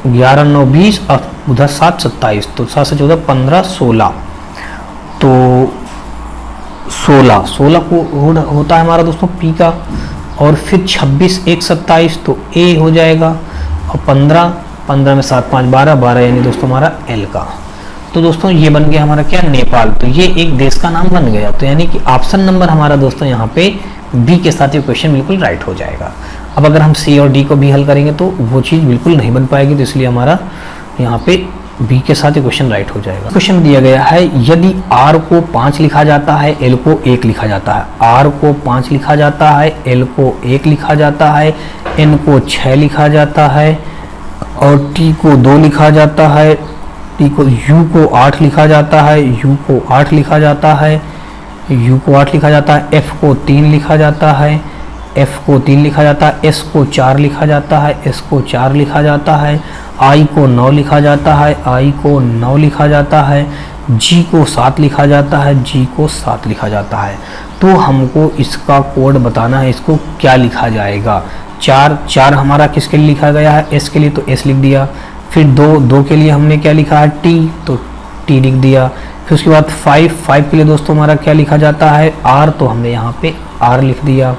11 9 20 और उधर 7 27, तो 7 से 14 15 16, तो 16 को होता है हमारा दोस्तों पी का। और फिर 26 1 27, तो ए हो जाएगा, और 15 में 7 5 12 यानी दोस्तों हमारा एल का। तो दोस्तों ये बन गया हमारा क्या, नेपाल। तो ये एक देश का नाम बन गया, तो यानी कि ऑप्शन नंबर हमारा दोस्तों यहाँ पे बी के साथ ये क्वेश्चन बिल्कुल राइट हो जाएगा। अब अगर हम सी और डी को भी हल करेंगे तो वो चीज़ बिल्कुल नहीं बन पाएगी, तो इसलिए हमारा यहाँ पे बी के साथ ये क्वेश्चन राइट हो जाएगा। क्वेश्चन दिया गया है यदि आर को 5 लिखा जाता है, एल को 1 लिखा जाता है। आर को 5 लिखा जाता है, एल को 1 लिखा जाता है, एन को 6 लिखा जाता है और टी को 2 लिखा जाता है, टी को यू को 8 लिखा जाता है, यू को 8 लिखा जाता है, यू को 8 लिखा जाता है, एफ को 3 लिखा जाता है, एफ को 3 लिखा जाता है, एस को 4 लिखा जाता है, एस को 4 लिखा जाता है, आई को 9 लिखा जाता है, आई को 9 लिखा जाता है, जी को 7 लिखा जाता है, जी को 7 लिखा जाता है। तो हमको इसका कोड बताना है, इसको क्या लिखा जाएगा। 4 हमारा किसके लिए लिखा गया है, एस के लिए, तो एस लिख दिया। फिर 2 के लिए हमने क्या लिखा है, टी, तो टी लिख दिया। फिर उसके बाद 5 के लिए दोस्तों हमारा क्या लिखा जाता है, आर, तो हमने यहाँ पे आर लिख दिया।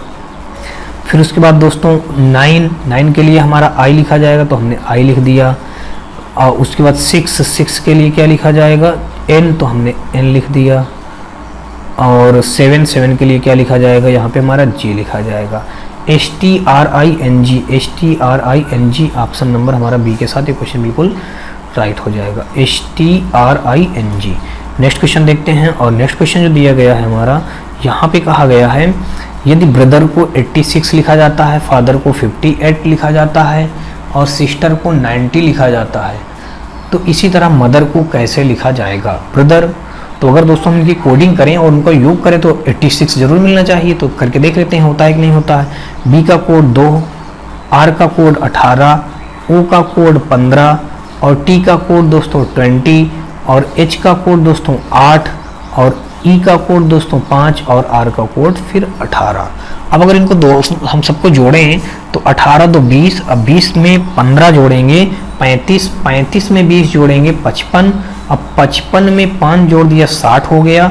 फिर उसके बाद दोस्तों 9 के लिए हमारा आई लिखा जाएगा, तो हमने आई लिख दिया। और उसके बाद 6 के लिए क्या लिखा जाएगा, एन, तो हमने एन लिख दिया। और 7 के लिए क्या लिखा जाएगा, यहाँ पे हमारा जी लिखा जाएगा। STRING, STRING ऑप्शन नंबर हमारा बी के साथ ये क्वेश्चन बिल्कुल राइट हो जाएगा। STRING। नेक्स्ट क्वेश्चन देखते हैं। और नेक्स्ट क्वेश्चन जो दिया गया है हमारा, यहाँ पे कहा गया है यदि ब्रदर को 86 लिखा जाता है, फादर को 58 लिखा जाता है और सिस्टर को 90 लिखा जाता है, तो इसी तरह मदर को कैसे लिखा जाएगा। ब्रदर, तो अगर दोस्तों हम इनकी कोडिंग करें और उनका योग करें तो 86 जरूर मिलना चाहिए, तो करके देख लेते हैं होता है कि नहीं होता है। बी का कोड 2, आर का कोड 18, ओ का कोड 15 और टी का कोड दोस्तों 20 और एच का कोड दोस्तों 8 और ई का कोड दोस्तों 5 और आर का कोड फिर 18। अब अगर इनको हम सबको जोड़ें तो 18 तो 20, अब 20 में 15 जोड़ेंगे 35, 35 में 20 जोड़ेंगे 55, अब 55 में 5 जोड़ दिया 60 हो गया,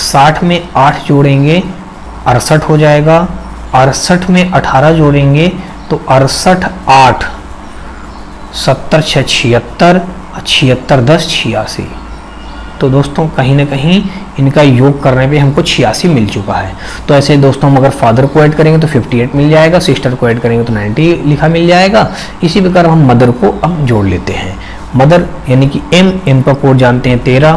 60 में 8 जोड़ेंगे 68 हो जाएगा, 68 में 18 जोड़ेंगे तो 68 8, 70 6 76, 76 10 86। तो दोस्तों कहीं ना कहीं इनका योग करने पे हमको 86 मिल चुका है। तो ऐसे दोस्तों हम अगर फादर को ऐड करेंगे तो 58 मिल जाएगा, सिस्टर को ऐड करेंगे तो 90 लिखा मिल जाएगा। इसी प्रकार हम मदर को अब जोड़ लेते हैं। मदर यानी कि एम का कोड जानते हैं 13,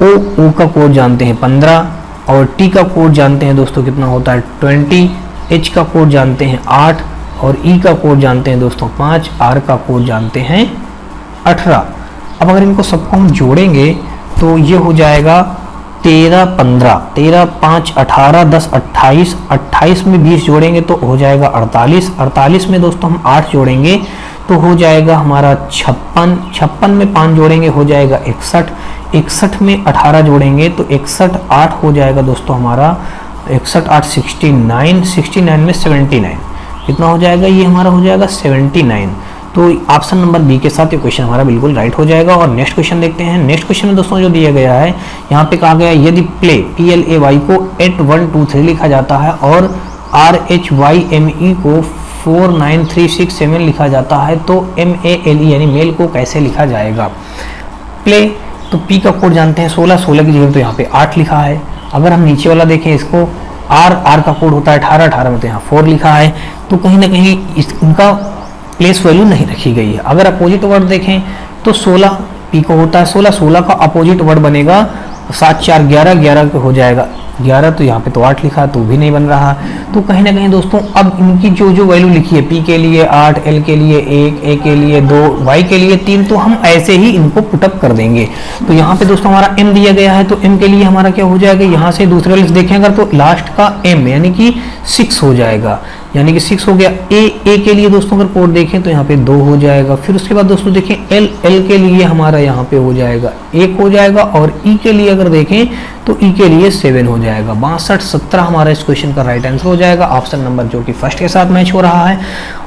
ओ का कोड जानते हैं 15 और टी का कोड जानते हैं दोस्तों कितना होता है 20, एच का कोड जानते हैं 8 और ई का कोड जानते हैं दोस्तों 5, आर का कोड जानते हैं 18। अब अगर इनको सबको हम जोड़ेंगे तो ये हो जाएगा 13 15, 13 5 18 10 28, 28 में 20 जोड़ेंगे तो हो जाएगा 48, 48 में दोस्तों हम 8 जोड़ेंगे तो हो जाएगा हमारा 56, 56 में 5 जोड़ेंगे हो जाएगा 61, 61 में 18 जोड़ेंगे तो 61 8 हो जाएगा दोस्तों हमारा 61 8 69, 69 में 79 कितना हो जाएगा, ये हमारा हो जाएगा 79। तो ऑप्शन नंबर बी के साथ ये क्वेश्चन हमारा बिल्कुल राइट हो जाएगा। और नेक्स्ट क्वेश्चन देखते हैं। नेक्स्ट क्वेश्चन में दोस्तों जो दिया गया है यहाँ पे कहा गया है यदि प्ले PLAY को 8 1 2 3 लिखा जाता है और RHYME को 4 9 3 6 7 लिखा जाता है तो MALE यानी मेल को कैसे लिखा जाएगा। प्ले तो P का कोड जानते हैं 16, 16 की जगह तो यहाँ पे 8 लिखा है। अगर हम नीचे वाला देखें इसको R का कोड होता है 18, 18 में तो यहाँ 4 लिखा है, तो कहीं ना कहीं इनका प्लेस वैल्यू नहीं रखी गई है। अगर अपोजिट वर्ड देखें तो 16 पी को होता है 16, 16 का अपोजिट वर्ड बनेगा 7 4 11, 11 का हो जाएगा 11, तो यहाँ पे तो 8 लिखा तो भी नहीं बन रहा। तो कहीं ना कहीं दोस्तों अब इनकी जो वैल्यू लिखी है पी के लिए 8, एल के लिए 1, ए के लिए 2, वाई के लिए 3, तो हम ऐसे ही इनको पुटअप कर देंगे। तो यहाँ पे दोस्तों हमारा एम दिया गया है तो एम के लिए हमारा क्या हो जाएगा, यहाँ से दूसरे लिस्ट देखें अगर तो लास्ट का एम यानी कि 6 हो जाएगा, यानी कि 6 हो गया। ए के लिए दोस्तों अगर कोड देखें तो यहाँ पे 2 हो जाएगा। फिर उसके बाद दोस्तों देखें एल के लिए हमारा यहाँ पे हो जाएगा 1 हो जाएगा और ई के लिए अगर देखें तो ई के लिए 7 हो जाएगा। 62 17 हमारा इस क्वेश्चन का राइट आंसर हो जाएगा, ऑप्शन नंबर जो कि फर्स्ट के साथ मैच हो रहा है।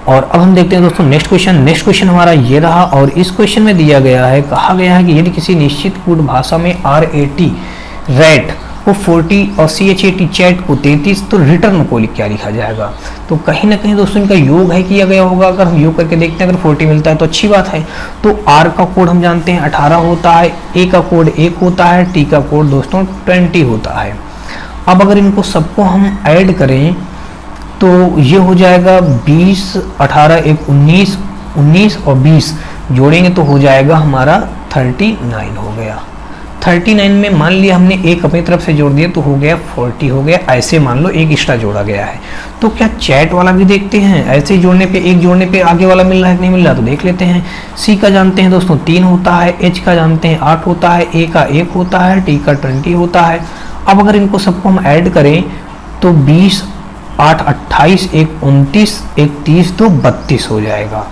और अब हम देखते हैं दोस्तों नेक्स्ट क्वेश्चन। नेक्स्ट क्वेश्चन हमारा ये रहा और इस क्वेश्चन में दिया गया है, कहा गया है कि यदि किसी निश्चित कूट भाषा में RAT रैट को 40 और CHAT चैट को 33 तो रिटर्न को क्या लिखा जाएगा। तो कहीं ना कहीं दोस्तों इनका योग है किया गया होगा। अगर हम योग करके देखते हैं अगर 40 मिलता है तो अच्छी बात है। तो R का कोड हम जानते हैं 18 होता है, A का कोड 1 होता है, T का कोड दोस्तों 20 होता है। अब अगर इनको सबको हम ऐड करें तो ये हो जाएगा 20 18 1 19 19 और 20 जोड़ेंगे तो हो जाएगा हमारा 39 हो गया। 39 में मान लिया हमने एक अपनी तरफ से जोड़ दिया तो हो गया 40 हो गया। ऐसे मान लो एक एक्स्ट्रा जोड़ा गया है। तो क्या चैट वाला भी देखते हैं, ऐसे ही जोड़ने पे एक जोड़ने पे आगे वाला मिल रहा है कि नहीं मिल रहा, तो देख लेते हैं। सी का जानते हैं दोस्तों 3 होता है, एच का जानते हैं 8 होता है, ए का 1 होता है, टी का 20 होता है। अब अगर इनको सबको हम ऐड करें तो 20 8 28 1 29 1 30 2 32 हो जाएगा,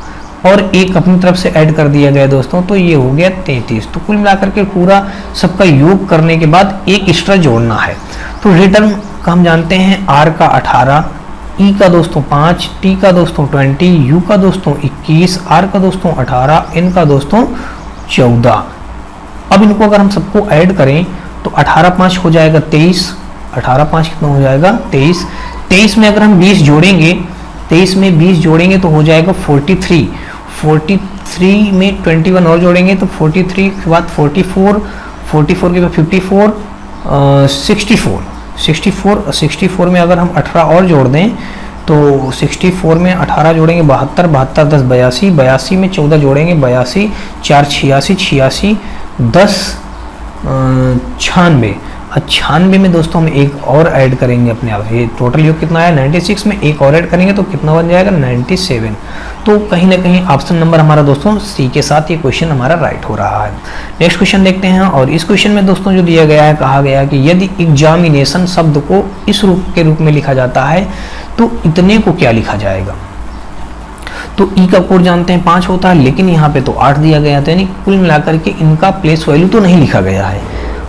और एक अपनी तरफ से ऐड कर दिया गया दोस्तों, तो ये हो गया 33। तो कुल मिलाकर के पूरा सबका योग करने के बाद एक एक्स्ट्रा जोड़ना है। तो रिटर्न का हम जानते हैं आर का 18, ई का दोस्तों 5, टी का दोस्तों 20, यू का दोस्तों 21, आर का दोस्तों 18, एन का दोस्तों 14। अब इनको अगर हम सबको ऐड करें तो 18 5 हो जाएगा 23, 18 5 कितना हो जाएगा 23। 23 में अगर हम 20 जोड़ेंगे, 23 में 20 जोड़ेंगे तो हो जाएगा 43। 43 में 21 और जोड़ेंगे तो 43 के बाद 44, 44 के बाद 54, 64, 64 में अगर हम 18 और जोड़ दें तो 64 में 18 जोड़ेंगे 72, 72 10 82, 82 में 14 जोड़ेंगे 82, 4 86, 86 10 96। 96 में दोस्तों हम एक और ऐड करेंगे अपने आप, ये टोटल योग कितना है 96 में एक और ऐड करेंगे तो कितना बन जाएगा 97। तो कहीं ना कहीं ऑप्शन नंबर हमारा दोस्तों सी के साथ ये क्वेश्चन हमारा राइट हो रहा है। नेक्स्ट क्वेश्चन देखते हैं, और इस क्वेश्चन में दोस्तों जो दिया गया है, कहा गया है कि यदि एग्जामिनेशन शब्द को इस रूप के रूप में लिखा जाता है तो इतने को क्या लिखा जाएगा। तो ई का कोड जानते हैं 5 होता है, लेकिन यहाँ पे तो 8 दिया गया था, यानी कुल मिलाकर के इनका प्लेस वैल्यू तो नहीं लिखा गया है।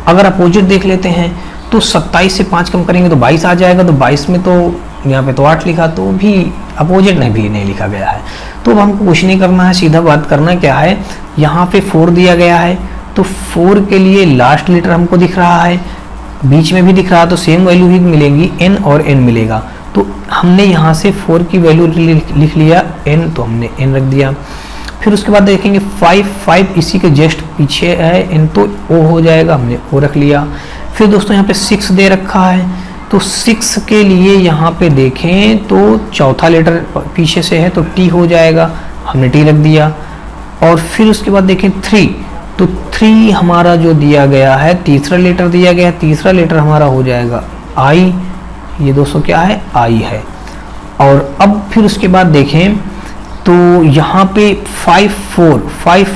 अगर अपोजिट देख लेते हैं तो 27 से 5 कम करेंगे तो 22 आ जाएगा, तो 22 में तो यहाँ पे तो 8 लिखा, तो भी अपोजिट नहीं लिखा गया है। तो अब हमको कुछ नहीं करना है, सीधा बात करना क्या है, यहाँ पे 4 दिया गया है तो 4 के लिए लास्ट लेटर हमको दिख रहा है, बीच में भी दिख रहा है, तो सेम वैल्यू ही मिलेंगी, n और n मिलेगा। तो हमने यहाँ से 4 की वैल्यू लिख लिया n, तो हमने n रख दिया। फिर उसके बाद देखेंगे 5 इसी के जस्ट पीछे है n, तो o हो जाएगा, हमने o रख लिया। फिर दोस्तों यहाँ पे 6 दे रखा है, तो 6 के लिए यहाँ पे देखें तो चौथा लेटर पीछे से है तो t हो जाएगा, हमने t रख दिया। और फिर उसके बाद देखें 3, तो 3 हमारा जो दिया गया है, तीसरा लेटर दिया गया है, तीसरा लेटर हमारा हो जाएगा i, ये दोस्तों क्या है i है। और अब फिर उसके बाद देखें तो यहाँ पे 5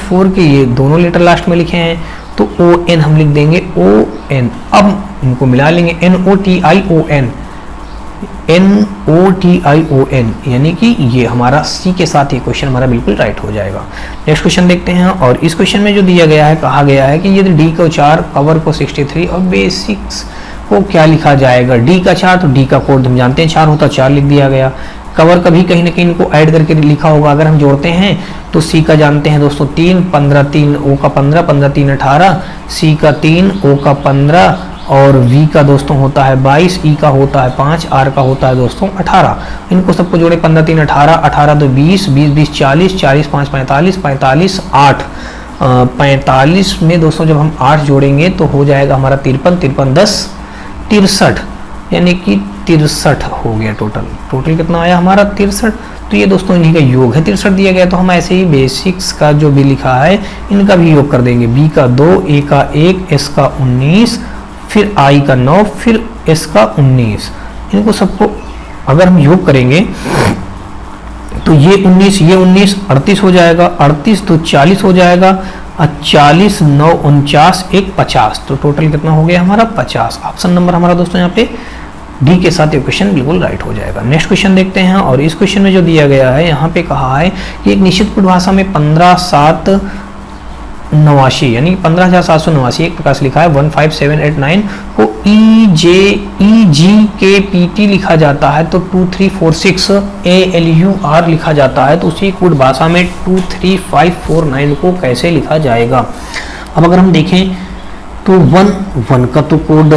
4 के ये दोनों लेटर लास्ट में लिखे हैं, तो ओ एन हम लिख देंगे ON। अब इनको मिला लेंगे NOTION, NOTION, यानी कि ये हमारा सी के साथ ये क्वेश्चन हमारा बिल्कुल राइट हो जाएगा। नेक्स्ट क्वेश्चन देखते हैं, और इस क्वेश्चन में जो दिया गया है, कहा गया है कि यदि डी को 4, कवर को 63 और बेसिक्स को क्या लिखा जाएगा। डी का 4, तो डी का कोड हम जानते हैं 4 होता, 4 लिख दिया गया। कवर का भी कहीं ना कहीं इनको ऐड करके लिखा होगा, अगर हम जोड़ते हैं तो सी का जानते हैं दोस्तों 3, 15 3, ओ का 15, 15 3 18, सी का 3, ओ का 15, और वी का दोस्तों होता है 22, ई का होता है 5, आर का होता है दोस्तों 18। इनको सबको जोड़े 15 3 18, 18 2 20, 20 20 40, 40 5 45, 45 8, 45 में दोस्तों जब हम 8 जोड़ेंगे तो हो जाएगा हमारा 53, 53 10 63, यानी कि 63 हो गया टोटल कितना आया हमारा 63। तो ये दोस्तों इन्हीं का योग है, 63 दिया गया। तो हम ऐसे ही बेसिक्स का जो भी लिखा है इनका भी योग कर देंगे, बी का 2, ए का 1, एस का 19, फिर आई का 9, फिर एस का 19। इनको सबको अगर हम योग करेंगे तो ये 19 ये 19 38 हो जाएगा, 38 तो 40 हो जाएगा, 40 9 49 1 50। तो टोटल कितना हो गया हमारा 50। ऑप्शन नंबर हमारा दोस्तों यहाँ पे डी के साथ ये क्वेश्चन बिल्कुल राइट हो जाएगा। नेक्स्ट क्वेश्चन देखते हैं, और इस क्वेश्चन में जो दिया गया है, यहाँ पे कहा है कि एक निश्चित परिभाषा में 15,789 यानी 15,789 एक प्रकार से लिखा है 15789 को EGKPT लिखा जाता है, तो 2346 ALUR लिखा जाता है, तो उसी कोड भाषा में 23549 को कैसे लिखा जाएगा। अब अगर हम देखें तो 1 का तो कोड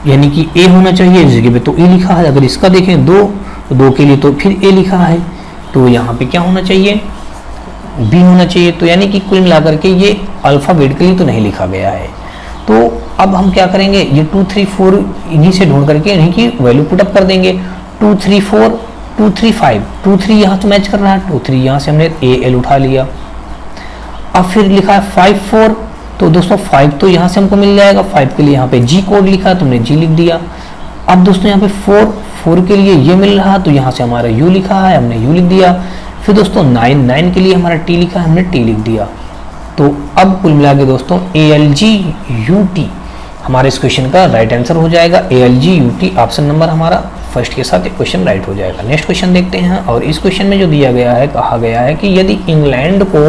यानी कि ए होना चाहिए, इस जगह पे तो ए लिखा है। अगर इसका देखें 2 तो 2 के लिए तो फिर ए लिखा है, तो यहाँ पे क्या होना चाहिए बी होना चाहिए। तो यानी कि कुल मिलाकर के ये अल्फाबेटिकली तो नहीं लिखा गया है। तो अब हम क्या करेंगे, ये 2 3 4 इन्हीं से ढूंढ करके इन्हीं की वैल्यू पुटअप कर देंगे। 2 3 4 2 3 5, 2 3 यहाँ से मैच कर रहा है, 2 3 यहाँ से हमने AL उठा लिया। अब फिर लिखा है 5 4, तो दोस्तों 5 तो यहाँ से हमको मिल जाएगा, 5 के लिए यहाँ पे G कोड लिखा है, तुमने G लिख दिया। अब दोस्तों यहाँ पे 4 के लिए ये मिल रहा, तो यहाँ से हमारा U लिखा है, हमने U लिख दिया। फिर दोस्तों 9 के लिए हमारा T लिखा है, हमने T लिख दिया। तो अब कुल मिला के दोस्तों ALGUT हमारे इस क्वेश्चन का राइट आंसर हो जाएगा। ALGUT ऑप्शन नंबर हमारा फर्स्ट के साथ एक क्वेश्चन राइट हो जाएगा। नेक्स्ट क्वेश्चन देखते हैं, और इस क्वेश्चन में जो दिया गया है, कहा गया है कि यदि इंग्लैंड को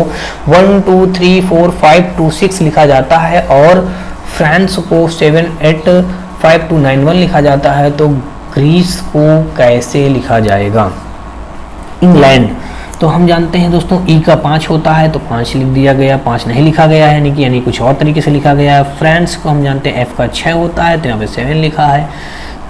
1 2 3 4 5 2 6 लिखा जाता है और फ्रांस को 7 8 5 2 9 1 लिखा जाता है, तो ग्रीस को कैसे लिखा जाएगा? इंग्लैंड तो हम जानते हैं दोस्तों ई का 5 होता है, तो 5 लिख दिया गया, 5 नहीं लिखा गया है, यानी कुछ और तरीके से लिखा गया है। फ्रांस को हम जानते हैं एफ का 6 होता है, तो यहाँ पे 7 लिखा है।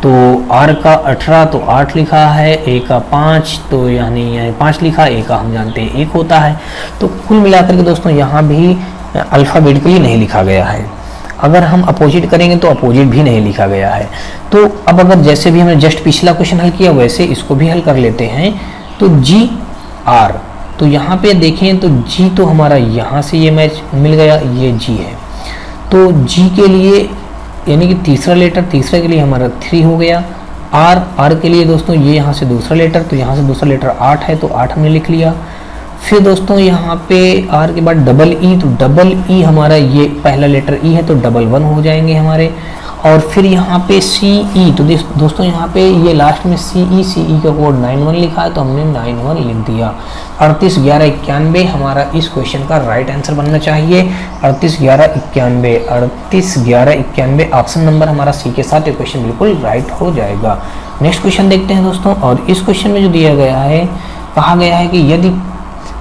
तो आर का 18 तो 8 लिखा है, ए का 5 तो यानी 5 लिखा, ए का हम जानते हैं 1 होता है। तो कुल मिलाकर के दोस्तों यहाँ भी अल्फ़ाबेटिकली नहीं लिखा गया है। अगर हम अपोजिट करेंगे तो अपोजिट भी नहीं लिखा गया है। तो अब अगर जैसे भी हमने जस्ट पिछला क्वेश्चन हल किया वैसे इसको भी हल कर लेते हैं। तो जी आर, तो यहाँ पे देखें तो जी तो हमारा यहाँ से ये मैच मिल गया, ये जी है। तो जी के लिए यानी कि तीसरा लेटर, तीसरे के लिए हमारा 3 हो गया। आर के लिए दोस्तों ये यहाँ से दूसरा लेटर, तो यहाँ से दूसरा लेटर 8 है, तो 8 हमने लिख लिया। फिर दोस्तों यहाँ पे आर के बाद डबल ई, तो डबल ई हमारा ये पहला लेटर ई है, तो डबल 1 हो जाएंगे हमारे। और फिर यहाँ पे सी ई, तो दोस्तों यहाँ पे ये लास्ट में सी ई का कोड 91 लिखा है, तो हमने 91 लिख दिया। 38 11 91 हमारा इस क्वेश्चन का राइट आंसर बनना चाहिए। 38 11 91 ऑप्शन नंबर हमारा सी के साथ ये क्वेश्चन बिल्कुल राइट हो जाएगा। नेक्स्ट क्वेश्चन देखते हैं दोस्तों, और इस क्वेश्चन में जो दिया गया है, कहा गया है कि यदि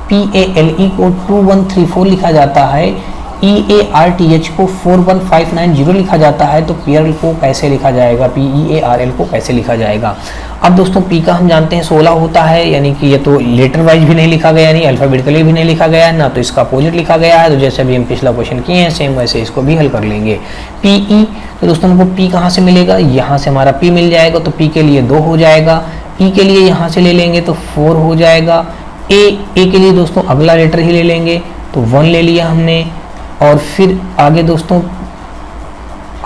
PALE को 2134 लिखा जाता है, EARTH को 41590 लिखा जाता है, तो PRL को कैसे लिखा जाएगा? PEARL को कैसे लिखा जाएगा? अब दोस्तों P का हम जानते हैं 16 होता है, यानी कि ये तो लेटर वाइज भी नहीं लिखा गया, यानी अल्फ़ाबेटिकली भी नहीं लिखा गया है, ना तो इसका अपोजिट लिखा गया है। तो जैसे अभी हम पिछला क्वेश्चन किए हैं सेम वैसे इसको भी हल कर लेंगे। PE, तो दोस्तों हमको P कहाँ से मिलेगा? यहाँ से हमारा P मिल जाएगा, तो P के लिए 2 हो जाएगा। E के लिए यहाँ से ले लेंगे तो 4 हो जाएगा। ए के लिए दोस्तों अगला लेटर ही ले लेंगे, तो 1 ले लिया हमने। और फिर आगे दोस्तों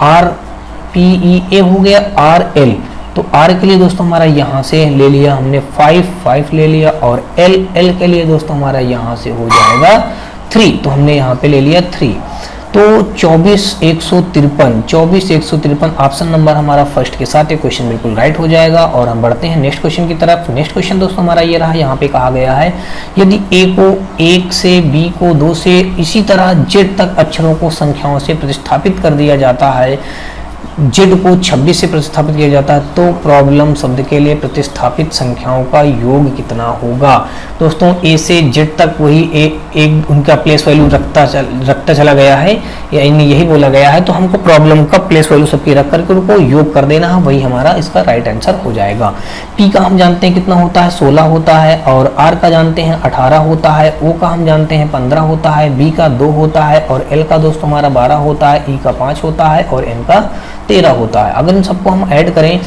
RPEA हो गया, RL, तो R के लिए दोस्तों हमारा यहाँ से ले लिया हमने 5 ले लिया। और L के लिए दोस्तों हमारा यहाँ से हो जाएगा 3, तो हमने यहाँ पे ले लिया 3। तो 24 153 ऑप्शन नंबर हमारा फर्स्ट के साथ ये क्वेश्चन बिल्कुल राइट हो जाएगा। और हम बढ़ते हैं नेक्स्ट क्वेश्चन की तरफ। नेक्स्ट क्वेश्चन दोस्तों हमारा ये रहा, यहाँ पे कहा गया है यदि A को 1 से, B को 2 से, इसी तरह Z तक अक्षरों को संख्याओं से प्रतिस्थापित कर दिया जाता है, Z को 26 से प्रतिस्थापित किया जाता है, तो प्रॉब्लम शब्द के लिए प्रतिस्थापित संख्याओं का योग कितना होगा? दोस्तों A से Z तक वही एक उनका प्लेस वैल्यू रखता चला गया है, यानी यही बोला गया है। तो हमको प्रॉब्लम का प्लेस वैल्यू सबकी रख करके उनको योग कर देना है, वही हमारा इसका राइट आंसर हो जाएगा। P का हम जानते हैं कितना होता है, 16 होता है। और R का जानते हैं 18 होता है। O का हम जानते हैं 15 होता है। B का 2 होता है। और L का दोस्तों हमारा 12 होता है। E का 5 होता है। और M का 13 होता है। अगर इन सबको हम ऐड करें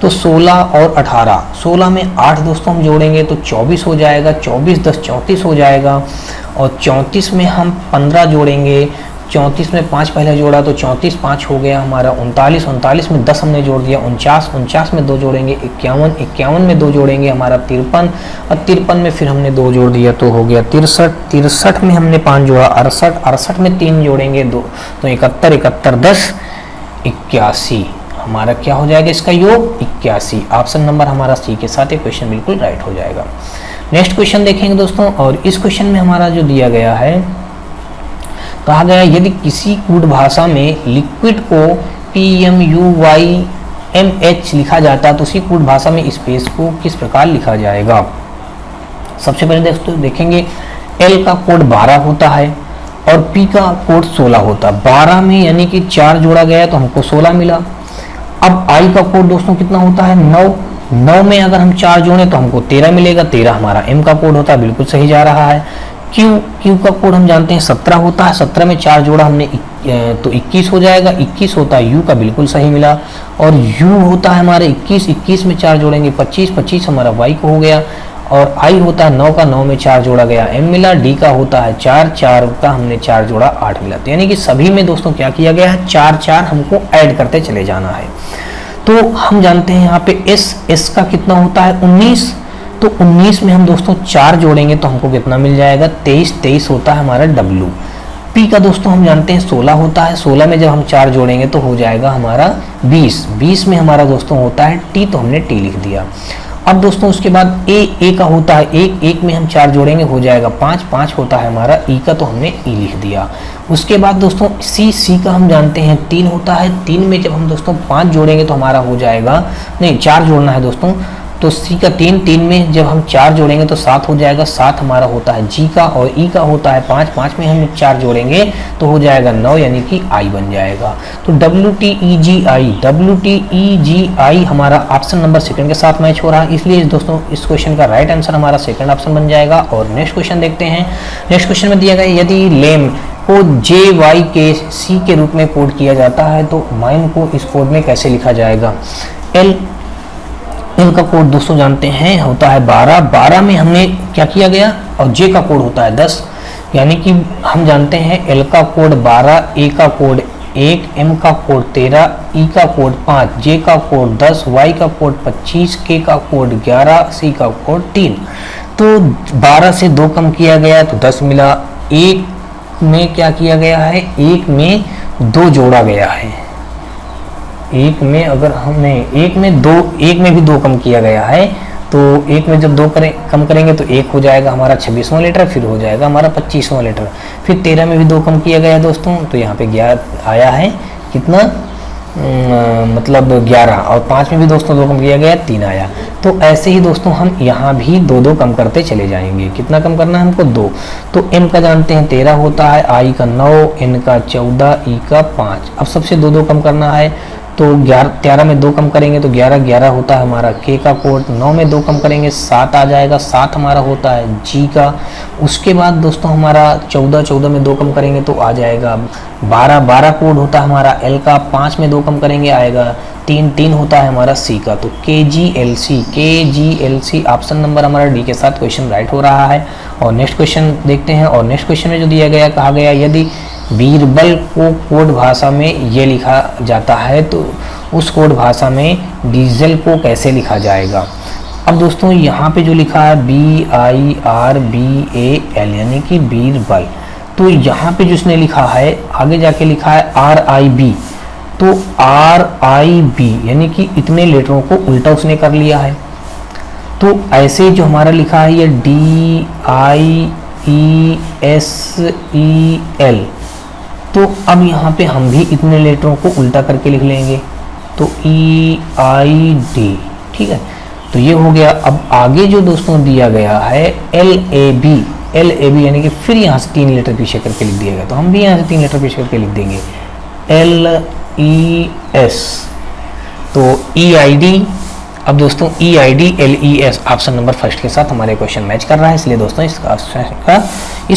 तो 16 और 18, 16 में 8 दोस्तों हम जोड़ेंगे तो 24 हो जाएगा। 24 10 34 हो जाएगा। और 34 में हम 15 जोड़ेंगे, 34 में 5 पहले जोड़ा तो 34 5 हो गया हमारा। 39 में 10 हमने जोड़ दिया, 49 में 2 जोड़ेंगे, 51 में 2 जोड़ेंगे हमारा 53, और 53 में फिर हमने 2 जोड़ दिया तो हो गया 63 में हमने 5 जोड़ा 68 में 3 जोड़ेंगे 2 तो 71 10 81 हमारा क्या हो जाएगा इसका योग 81। ऑप्शन नंबर हमारा सी के साथ ये क्वेश्चन बिल्कुल राइट हो जाएगा। नेक्स्ट क्वेश्चन देखेंगे दोस्तों, और इस क्वेश्चन में हमारा जो दिया गया है, कहा गया यदि किसी कूट भाषा में लिक्विड को PMUYMH लिखा जाता तो उसी कूट भाषा में स्पेस को किस प्रकार लिखा जाएगा? सबसे पहले दोस्तों देखेंगे L का कोड 12 होता है और P का कोड 16 होता है। 12 में यानी कि 4 जोड़ा गया तो हमको 16 मिला। अब I का कोड दोस्तों कितना होता है 9 में अगर हम 4 जोड़ें तो हमको 13 मिलेगा। 13 हमारा M का कोड होता है, बिल्कुल सही जा रहा है। क्यू का कोड हम जानते हैं 17 होता है, 17 में 4 जोड़ा हमने तो 21 हो जाएगा, 21 होता है यू का, बिल्कुल सही मिला। और यू होता है हमारे 21, 21 में 4 जोड़ेंगे 25, 25 हमारा वाई को हो गया। और आई होता है 9 का, 9 में 4 जोड़ा गया एम मिला। डी का होता है 4, 4 का हमने 4 जोड़ा 8 मिला। तो यानी कि सभी में दोस्तों क्या किया गया है, 4 4 हमको ऐड करते चले जाना है। तो हम जानते हैं यहाँ पे एस का कितना होता है 19, तो 19 में हम दोस्तों 4 जोड़ेंगे तो हमको कितना मिल जाएगा 23, 23 होता है हमारा डब्लू। पी का दोस्तों हम जानते हैं 16 होता है, 16 में जब हम 4 जोड़ेंगे तो हो जाएगा हमारा 20, 20 में हमारा दोस्तों होता है टी, तो हमने टी लिख दिया। अब दोस्तों उसके बाद ए का होता है 1, 1 में हम 4 जोड़ेंगे हो जाएगा 5, 5 होता है हमारा ई का, तो हमने ई लिख दिया। उसके बाद दोस्तों सी का हम जानते हैं 3 होता है, 3 में जब हम दोस्तों 5 जोड़ेंगे तो हमारा हो जाएगा, नहीं 4 जोड़ना है दोस्तों, तो सी का 3, 3 में जब हम 4 जोड़ेंगे तो 7 हो जाएगा, 7 हमारा होता है जी का। और ई का होता है 5, 5 में हम 4 जोड़ेंगे तो हो जाएगा 9, यानी कि आई बन जाएगा। तो WTEGI हमारा ऑप्शन नंबर सेकंड के साथ मैच हो रहा है, इसलिए दोस्तों इस क्वेश्चन का राइट आंसर हमारा सेकंड ऑप्शन बन जाएगा। और नेक्स्ट क्वेश्चन देखते हैं। नेक्स्ट क्वेश्चन में दिया गया, यदि लेम को JYKC के रूप में कोड किया जाता है तो माइन को इस कोड में कैसे लिखा जाएगा। एल का कोड दोस्तों जानते हैं होता है 12, 12 में हमने क्या किया गया, और जे का कोड होता है 10, यानी कि हम जानते हैं एल का कोड 12, ए का कोड 1, एम का कोड 13, ई का कोड 5, जे का कोड 10, वाई का कोड 25, के का कोड 11, सी का कोड 3। तो 12 से 2 कम किया गया तो 10 मिला। एक में क्या किया गया है, एक में 2 जोड़ा गया है, एक में अगर हमने एक में भी 2 कम किया गया है, तो एक में जब 2 कम करेंगे तो 1 हो जाएगा हमारा 26वां लीटर, फिर हो जाएगा हमारा 25वां लीटर। फिर 13 में भी 2 कम किया गया दोस्तों, तो यहाँ पे 11 आया है, कितना मतलब 11। और 5 में भी दोस्तों 2 कम किया गया, 3 आया। तो ऐसे ही दोस्तों हम यहाँ भी 2 कम करते चले जाएंगे। कितना कम करना है हमको, 2। तो एम का जानते हैं 13 होता है, आई का 9, एन का 14, ई का 5। अब सबसे 2 कम करना है, तो 13 में 2 कम करेंगे तो 11, 11 होता है हमारा के का कोड। 9 में 2 कम करेंगे 7 आ जाएगा, 7 हमारा होता है जी का। उसके बाद दोस्तों हमारा 14, 14 में 2 कम करेंगे तो आ जाएगा 12, 12 कोड होता है हमारा एल का। 5 में 2 कम करेंगे आएगा 3, 3 होता है हमारा सी का। तो KGLC ऑप्शन नंबर हमारा डी के साथ क्वेश्चन राइट हो रहा है। और नेक्स्ट क्वेश्चन देखते हैं। और नेक्स्ट क्वेश्चन में जो दिया गया, कहा गया यदि बीरबल को कोड भाषा में ये लिखा जाता है तो उस कोड भाषा में डीजल को कैसे लिखा जाएगा। अब दोस्तों यहाँ पे जो लिखा है BIRBAL यानी कि बीरबल, तो यहाँ पे जिसने लिखा है आगे जाके लिखा है RIB, तो RIB यानी कि इतने लेटरों को उल्टा उसने कर लिया है। तो ऐसे जो हमारा लिखा है ये DIESEL, तो अब यहाँ पे हम भी इतने लेटरों को उल्टा करके लिख लेंगे, तो EID, ठीक है। तो ये हो गया। अब आगे जो दोस्तों दिया गया है LAB यानी कि फिर यहाँ से 3 लेटर पीछे करके लिख दिया गया, तो हम भी यहाँ से 3 लेटर पीछे करके लिख देंगे LES, तो EID। अब दोस्तों EIDLES ऑप्शन नंबर फर्स्ट के साथ हमारे क्वेश्चन मैच कर रहा है, इसलिए दोस्तों इस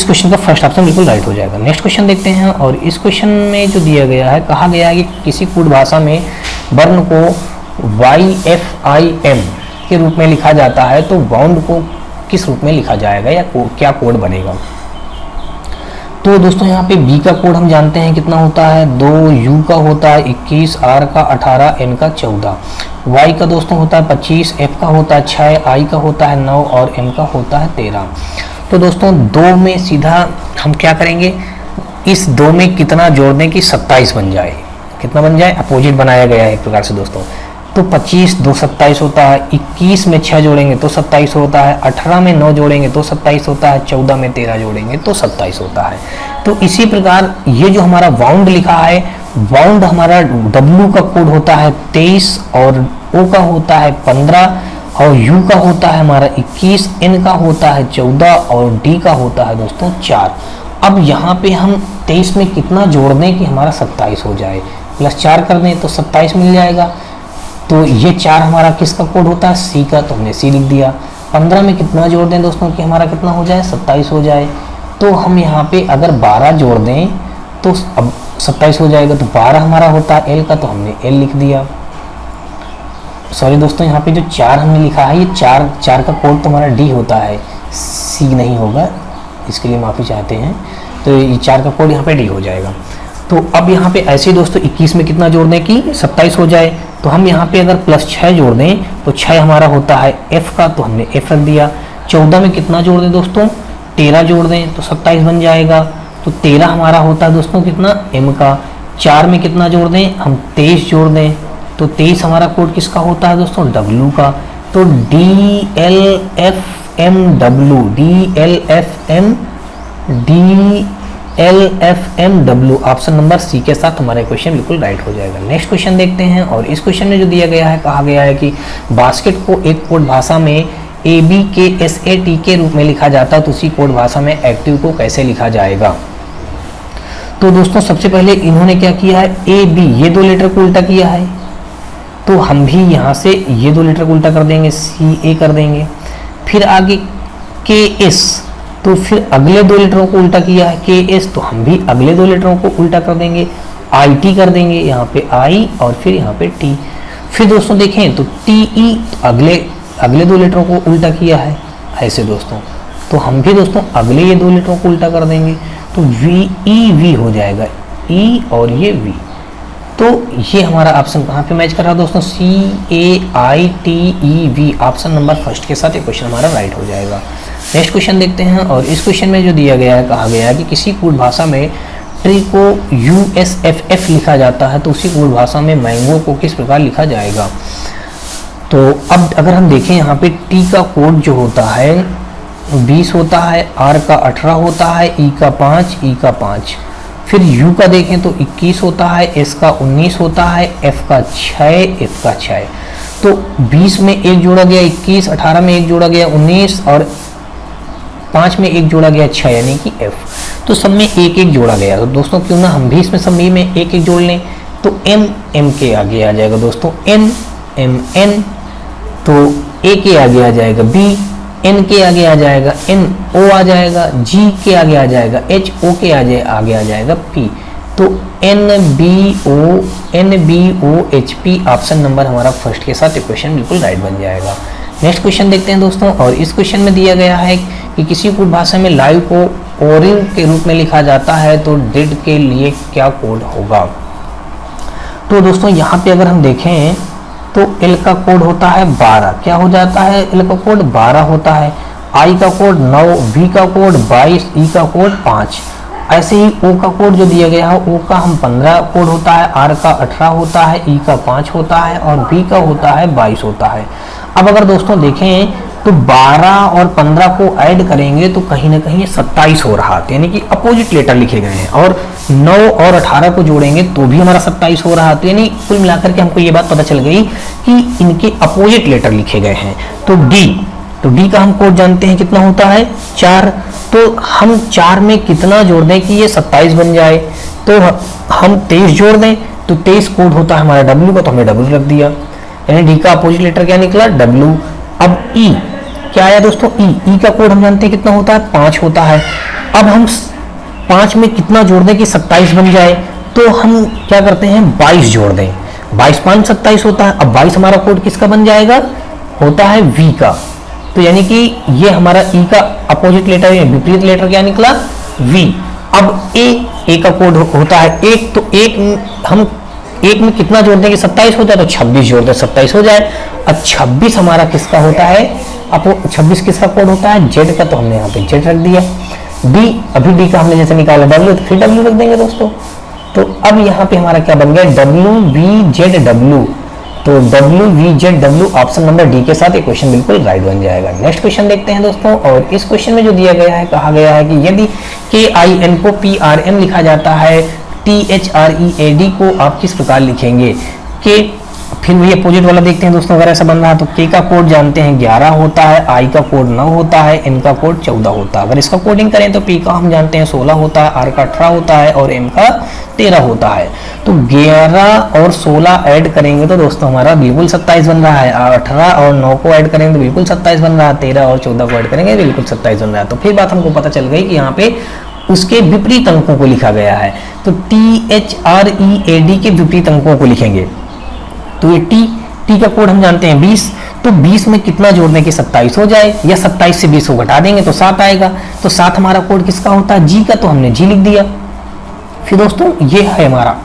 क्वेश्चन का फर्स्ट ऑप्शन बिल्कुल राइट हो जाएगा। नेक्स्ट क्वेश्चन देखते हैं। और इस क्वेश्चन में जो दिया गया है, कहा गया है कि किसी कोड भाषा में वर्ण को YFIM के रूप में लिखा जाता है तो बाउंड को किस रूप में लिखा जाएगा या क्या कोड बनेगा। तो दोस्तों यहाँ पे बी का कोड हम जानते हैं कितना होता है 2, यू का होता है 21, आर का 18, एन का 14, वाई का दोस्तों होता है 25, एफ का होता है 6, आई का होता है 9 और एम का होता है 13। तो दोस्तों 2 में सीधा हम क्या करेंगे, इस 2 में कितना जोड़ दें कि 27 बन जाए, कितना बन जाए, अपोजिट बनाया गया है एक प्रकार से दोस्तों। तो 25, 2 27 होता है, 21 में 6 जोड़ेंगे तो 27 होता है, 18 में 9 जोड़ेंगे तो 27 होता है, 14 में 13 जोड़ेंगे तो 27 होता है। तो इसी प्रकार ये जो हमारा बाउंड लिखा है, बाउंड हमारा W का कोड होता है 23 और O का होता है 15 और U का होता है हमारा 21, N का होता है 14 और D का होता है दोस्तों 4। अब यहाँ पे हम 23 में कितना जोड़ दें कि हमारा 27 हो जाए, प्लस 4 कर दें तो 27 मिल जाएगा। तो ये 4 हमारा किसका कोड होता है, C का, तो हमने C लिख दिया। 15 में कितना जोड़ दें दोस्तों कि हमारा कितना हो जाए, 27 हो जाए। तो हम यहाँ पे अगर 12 जोड़ दें तो अब 27 हो जाएगा। तो 12 हमारा होता है एल का, तो हमने एल लिख दिया। सॉरी दोस्तों, यहाँ पे जो 4 हमने लिखा है, ये 4 का कोड तो हमारा डी होता है, सी नहीं होगा, इसके लिए माफ़ी चाहते हैं। तो ये 4 का कोड यहाँ पे डी हो जाएगा। तो अब यहाँ पे ऐसे ही दोस्तों 21 में कितना जोड़ दें कि 27 हो जाए। तो हम यहाँ पे अगर +6 जोड़ दें तो 6 हमारा होता है एफ का, तो हमने एफ रख दिया। 14 में कितना जोड़ दें दोस्तों, 13 जोड़ दें तो 27 बन जाएगा। तो 13 हमारा होता है दोस्तों कितना, एम का। 4 में कितना जोड़ दें, हम 23 जोड़ दें तो 23 हमारा कोड किसका होता है दोस्तों, डब्लू का। तो DLFMW ऑप्शन नंबर सी के साथ हमारा क्वेश्चन बिल्कुल राइट हो जाएगा। नेक्स्ट क्वेश्चन देखते हैं, और इस क्वेश्चन में जो दिया गया है, कहा गया है कि बास्केट को एक कोड भाषा में ABKSAT के रूप में लिखा जाता है, तो उसी कोड भाषा में एक्टिव को कैसे लिखा जाएगा। तो दोस्तों सबसे पहले इन्होंने क्या किया है, AB ये 2 लेटर को उल्टा किया है, तो हम भी यहाँ से ये 2 लेटर को उल्टा कर देंगे, CA कर देंगे। फिर आगे KS, तो फिर अगले 2 लेटरों को उल्टा किया है KS, तो हम भी अगले 2 लेटरों को उल्टा कर देंगे, IT कर देंगे, यहाँ पे I और फिर यहाँ पे T। फिर दोस्तों देखें तो TE अगले 2 लेटरों को उल्टा किया है ऐसे दोस्तों, तो हम भी दोस्तों अगले ये 2 लेटरों को उल्टा कर देंगे, तो VEV हो जाएगा, E और ये V। तो ये हमारा ऑप्शन कहाँ पे मैच कर रहा है दोस्तों, CAITEV ऑप्शन नंबर फर्स्ट के साथ ये क्वेश्चन हमारा राइट हो जाएगा। नेक्स्ट क्वेश्चन देखते हैं, और इस क्वेश्चन में जो दिया गया है, कहा गया है कि किसी कोड भाषा में ट्री को USFF लिखा जाता है, तो उसी कोड भाषा में मैंगो को किस प्रकार लिखा जाएगा। तो अब अगर हम देखें यहाँ पे T का कोड जो होता है 20 होता है, R का 18 होता है, E का 5, E का 5। फिर U का देखें तो 21 होता है, S का 19 होता है, F का 6, F का 6। तो 20 में 1 जोड़ा गया 21, 18 में 1 जोड़ा गया 19 और 5 में 1 जोड़ा गया 6 यानी कि F। तो सब में 1-1 जोड़ा गया। तो दोस्तों क्यों ना हम भी इसमें सब में 1-1 जोड़ लें, तो M के आगे आ जाएगा दोस्तों N, तो A के आगे आ जाएगा B, N के आगे आ जाएगा N, O आ जाएगा, G के आगे आ जाएगा H, O के आगे आ जाएगा P। तो NBOHP ऑप्शन नंबर हमारा फर्स्ट के साथ इक्वेशन बिल्कुल राइट बन जाएगा। नेक्स्ट क्वेश्चन देखते हैं दोस्तों, और इस क्वेश्चन में दिया गया है कि किसी कोड भाषा में लाइव को ओरिन के रूप में लिखा जाता है, तो डिड के लिए क्या कोड होगा। तो दोस्तों यहाँ पे अगर हम देखें तो L का कोड होता है 12, क्या हो जाता है, L का कोड 12 होता है, I का कोड 9, V का कोड 22, E का कोड 5। ऐसे ही O का कोड जो दिया गया है, O का हम 15 कोड होता है, R का 18 होता है, E का 5 होता है और V का होता है 22 होता है। अब अगर दोस्तों देखें तो 12 और 15 को ऐड करेंगे तो कहीं ना कहीं 27 हो रहा है, यानी कि अपोजिट लेटर लिखे गए हैं, और 9 और 18 को जोड़ेंगे तो भी हमारा 27 हो रहा है। तो यानी कुल मिलाकर के हमको ये बात पता चल गई कि इनके अपोजिट लेटर लिखे गए हैं। तो डी का हम कोड जानते हैं कितना होता है 4, तो हम 4 में कितना जोड़ दें कि ये 27 बन जाए, तो हम 23 जोड़ दें तो 23 कोड होता है हमारा W का, तो हमने W रख दिया, यानी डी का अपोजिट लेटर क्या निकला, W। अब E क्या आया दोस्तों, E का कोड हम जानते हैं कितना होता है 5 होता है। अब हम 5 में कितना जोड़ दें कि 27 बन जाए, तो हम क्या करते हैं 22 जोड़ दें, 22 5 27 होता है। अब 22 हमारा कोड किसका बन जाएगा, होता है V का, तो यानी कि ये हमारा E का अपोजिट लेटर या विपरीत लेटर क्या निकला, V। अब A का कोड होता है 1, तो 1 में कितना जोड़ दें कि 27 हो जाए, तो 26 जोड़ दें 27 हो जाए। अब 26 हमारा किसका होता है, अब 26 किसका कोड होता है, Z का, तो हमने यहाँ पे Z रख दिया। D, अभी D का हमने जैसे निकाला W, तो फिर W रख देंगे दोस्तों। तो अब यहाँ पे हमारा क्या बन गया, WVZW, तो WVZW ऑप्शन नंबर डी के साथ ये क्वेश्चन बिल्कुल राइट बन जाएगा। नेक्स्ट क्वेश्चन देखते हैं दोस्तों, और इस क्वेश्चन में जो दिया गया है, कहा गया है कि यदि KIN को PRM लिखा जाता है, THREAD को आप किस प्रकार लिखेंगे। के फिर वही अपोजिट वाला देखते हैं दोस्तों, अगर ऐसा बन रहा है तो के का कोड जानते हैं 11 होता है, आई का कोड 9 होता है, एन का कोड 14 होता है। अगर इसका कोडिंग करें तो पी का हम जानते हैं 16 होता है, आर का 18 होता है और एम का 13 होता है। तो 11 और 16 ऐड करेंगे तो दोस्तों हमारा बिल्कुल 27 बन रहा है, 18 और 9 को ऐड करेंगे तो बिल्कुल 27 बन रहा है, 13 और 14 को ऐड करेंगे बिल्कुल 27 बन रहा है। तो फिर बात हमको पता चल गई कि यहाँ पे उसके विपरीत अंकों को लिखा गया है। तो THREAD के विपरीत अंकों को लिखेंगे। तो ये टी का कोड हम जानते हैं 20, तो 20 में कितना जोड़ दें कि 27 हो जाए, या 27 से 20 को घटा देंगे तो 7 आएगा। तो 7 हमारा कोड किसका होता है, जी का, तो हमने जी लिख दिया। फिर दोस्तों ये है हमारा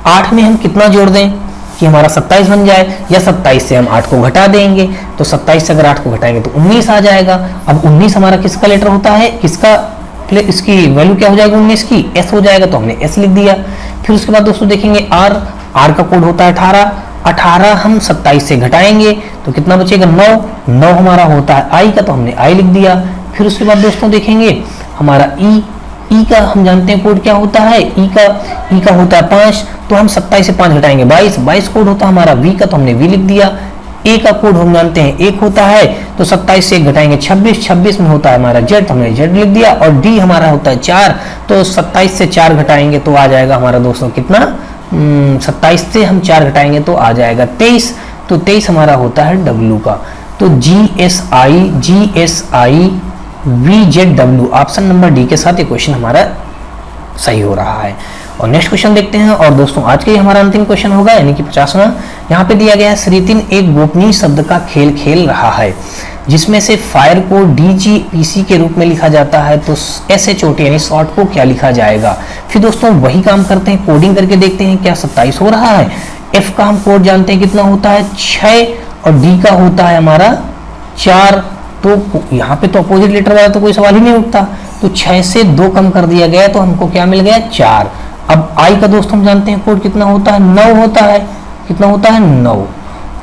8 में हम कितना जोड़ दें कि हमारा 27 बन जाए, या 27 से हम 8 को घटा देंगे, तो 27 से अगर 8 को घटाएंगे तो 19 आ जाएगा। अब 19 हमारा किसका लेटर होता है, किसका, इसकी वैल्यू क्या हो जाएगी 19 की, एस हो जाएगा, तो हमने एस लिख दिया। फिर उसके बाद दोस्तों देखेंगे आर का कोड होता है 18 हम 27 से घटाएंगे तो कितना बचेगा 9 हमारा होता है आई का, तो हमने आई लिख दिया। फिर उसके बाद दोस्तों देखेंगे हमारा ई का हम जानते हैं कोड क्या होता है, ई का होता है 5, तो हम 27 से 5 घटाएंगे 22 कोड होता है हमारा वी का, तो हमने वी लिख दिया। ए का कोड हम जानते हैं 1 होता है, तो 27 से 1 घटाएंगे 26 में होता है हमारा जेड, तो हमने जेड लिख दिया। और डी हमारा होता है 4, तो 27 से 4 घटाएंगे तो आ जाएगा हमारा दोस्तों कितना, 27 से हम 4 घटाएंगे तो आ जाएगा 23, तो 23 हमारा होता है डब्ल्यू का। तो GSI VZW option number D के साथ ये क्वेश्चन हमारा सही हो रहा है। और नेक्स्ट क्वेश्चन देखते हैं। और दोस्तों आज का ये हमारा अंतिम क्वेश्चन होगा, यानी कि 50वां। यहाँ पे दिया गया है श्रीतिन एक गोपनीय शब्द का खेल खेल रहा है जिसमें से फायर को DGPC के रूप में लिखा जाता है, तो SHOT यानी शॉर्ट को क्या लिखा जाएगा। फिर दोस्तों वही काम करते हैं, कोडिंग करके देखते हैं क्या 27 हो रहा है। F का हम कोड जानते हैं कितना होता है 6, और D का होता है हमारा 4, तो यहाँ पे तो अपोजिट लेटर वाला तो कोई सवाल ही नहीं उठता, तो 6 से 2 कम कर दिया गया तो हमको क्या मिल गया 4। अब आई का दोस्तों हम जानते हैं कोड कितना होता है 9 होता है, कितना होता है 9।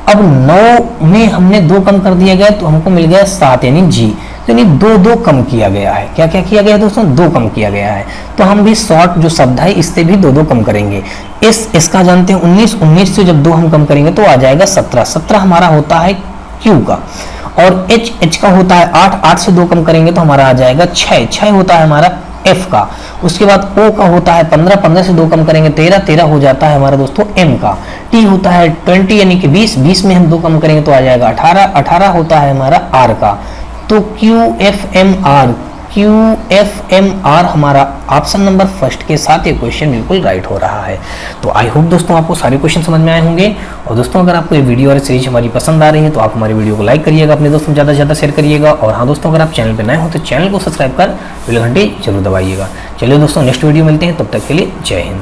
अब 9 में हमने 2 कम कर दिया गया तो हमको मिल गया 7 यानी जी, तो यानी 2 कम किया गया है। क्या क्या किया गया है दोस्तों, 2 कम किया गया है। तो हम भी शॉर्ट जो शब्द है इससे भी 2 कम करेंगे। इसका जानते हैं 19 से जब 2 हम कम करेंगे तो आ जाएगा 17 हमारा होता है क्यू का। और एच का होता है 8 से 2 कम करेंगे तो हमारा आ जाएगा 6 होता है हमारा एफ का। उसके बाद ओ का होता है 15 से 2 कम करेंगे 13 हो जाता है हमारा दोस्तों एम का। टी होता है 20 यानी कि 20 में हम 2 कम करेंगे तो आ जाएगा 18 होता है हमारा आर का। तो QFMR हमारा ऑप्शन नंबर फर्स्ट के साथ ये क्वेश्चन बिल्कुल राइट हो रहा है। तो आई होप दोस्तों आपको सारे क्वेश्चन समझ में आए होंगे। और दोस्तों अगर आपको ये वीडियो और सीरीज हमारी पसंद आ रही है तो आप हमारी वीडियो को लाइक करिएगा, अपने दोस्तों ज़्यादा से ज़्यादा शेयर करिएगा। और हाँ दोस्तों अगर आप चैनल पर नए हो तो चैनल को सब्सक्राइब कर बेल घंटी जरूर दबाइएगा। चलिए दोस्तों नेक्स्ट वीडियो मिलते हैं, तब तक के लिए जय हिंद।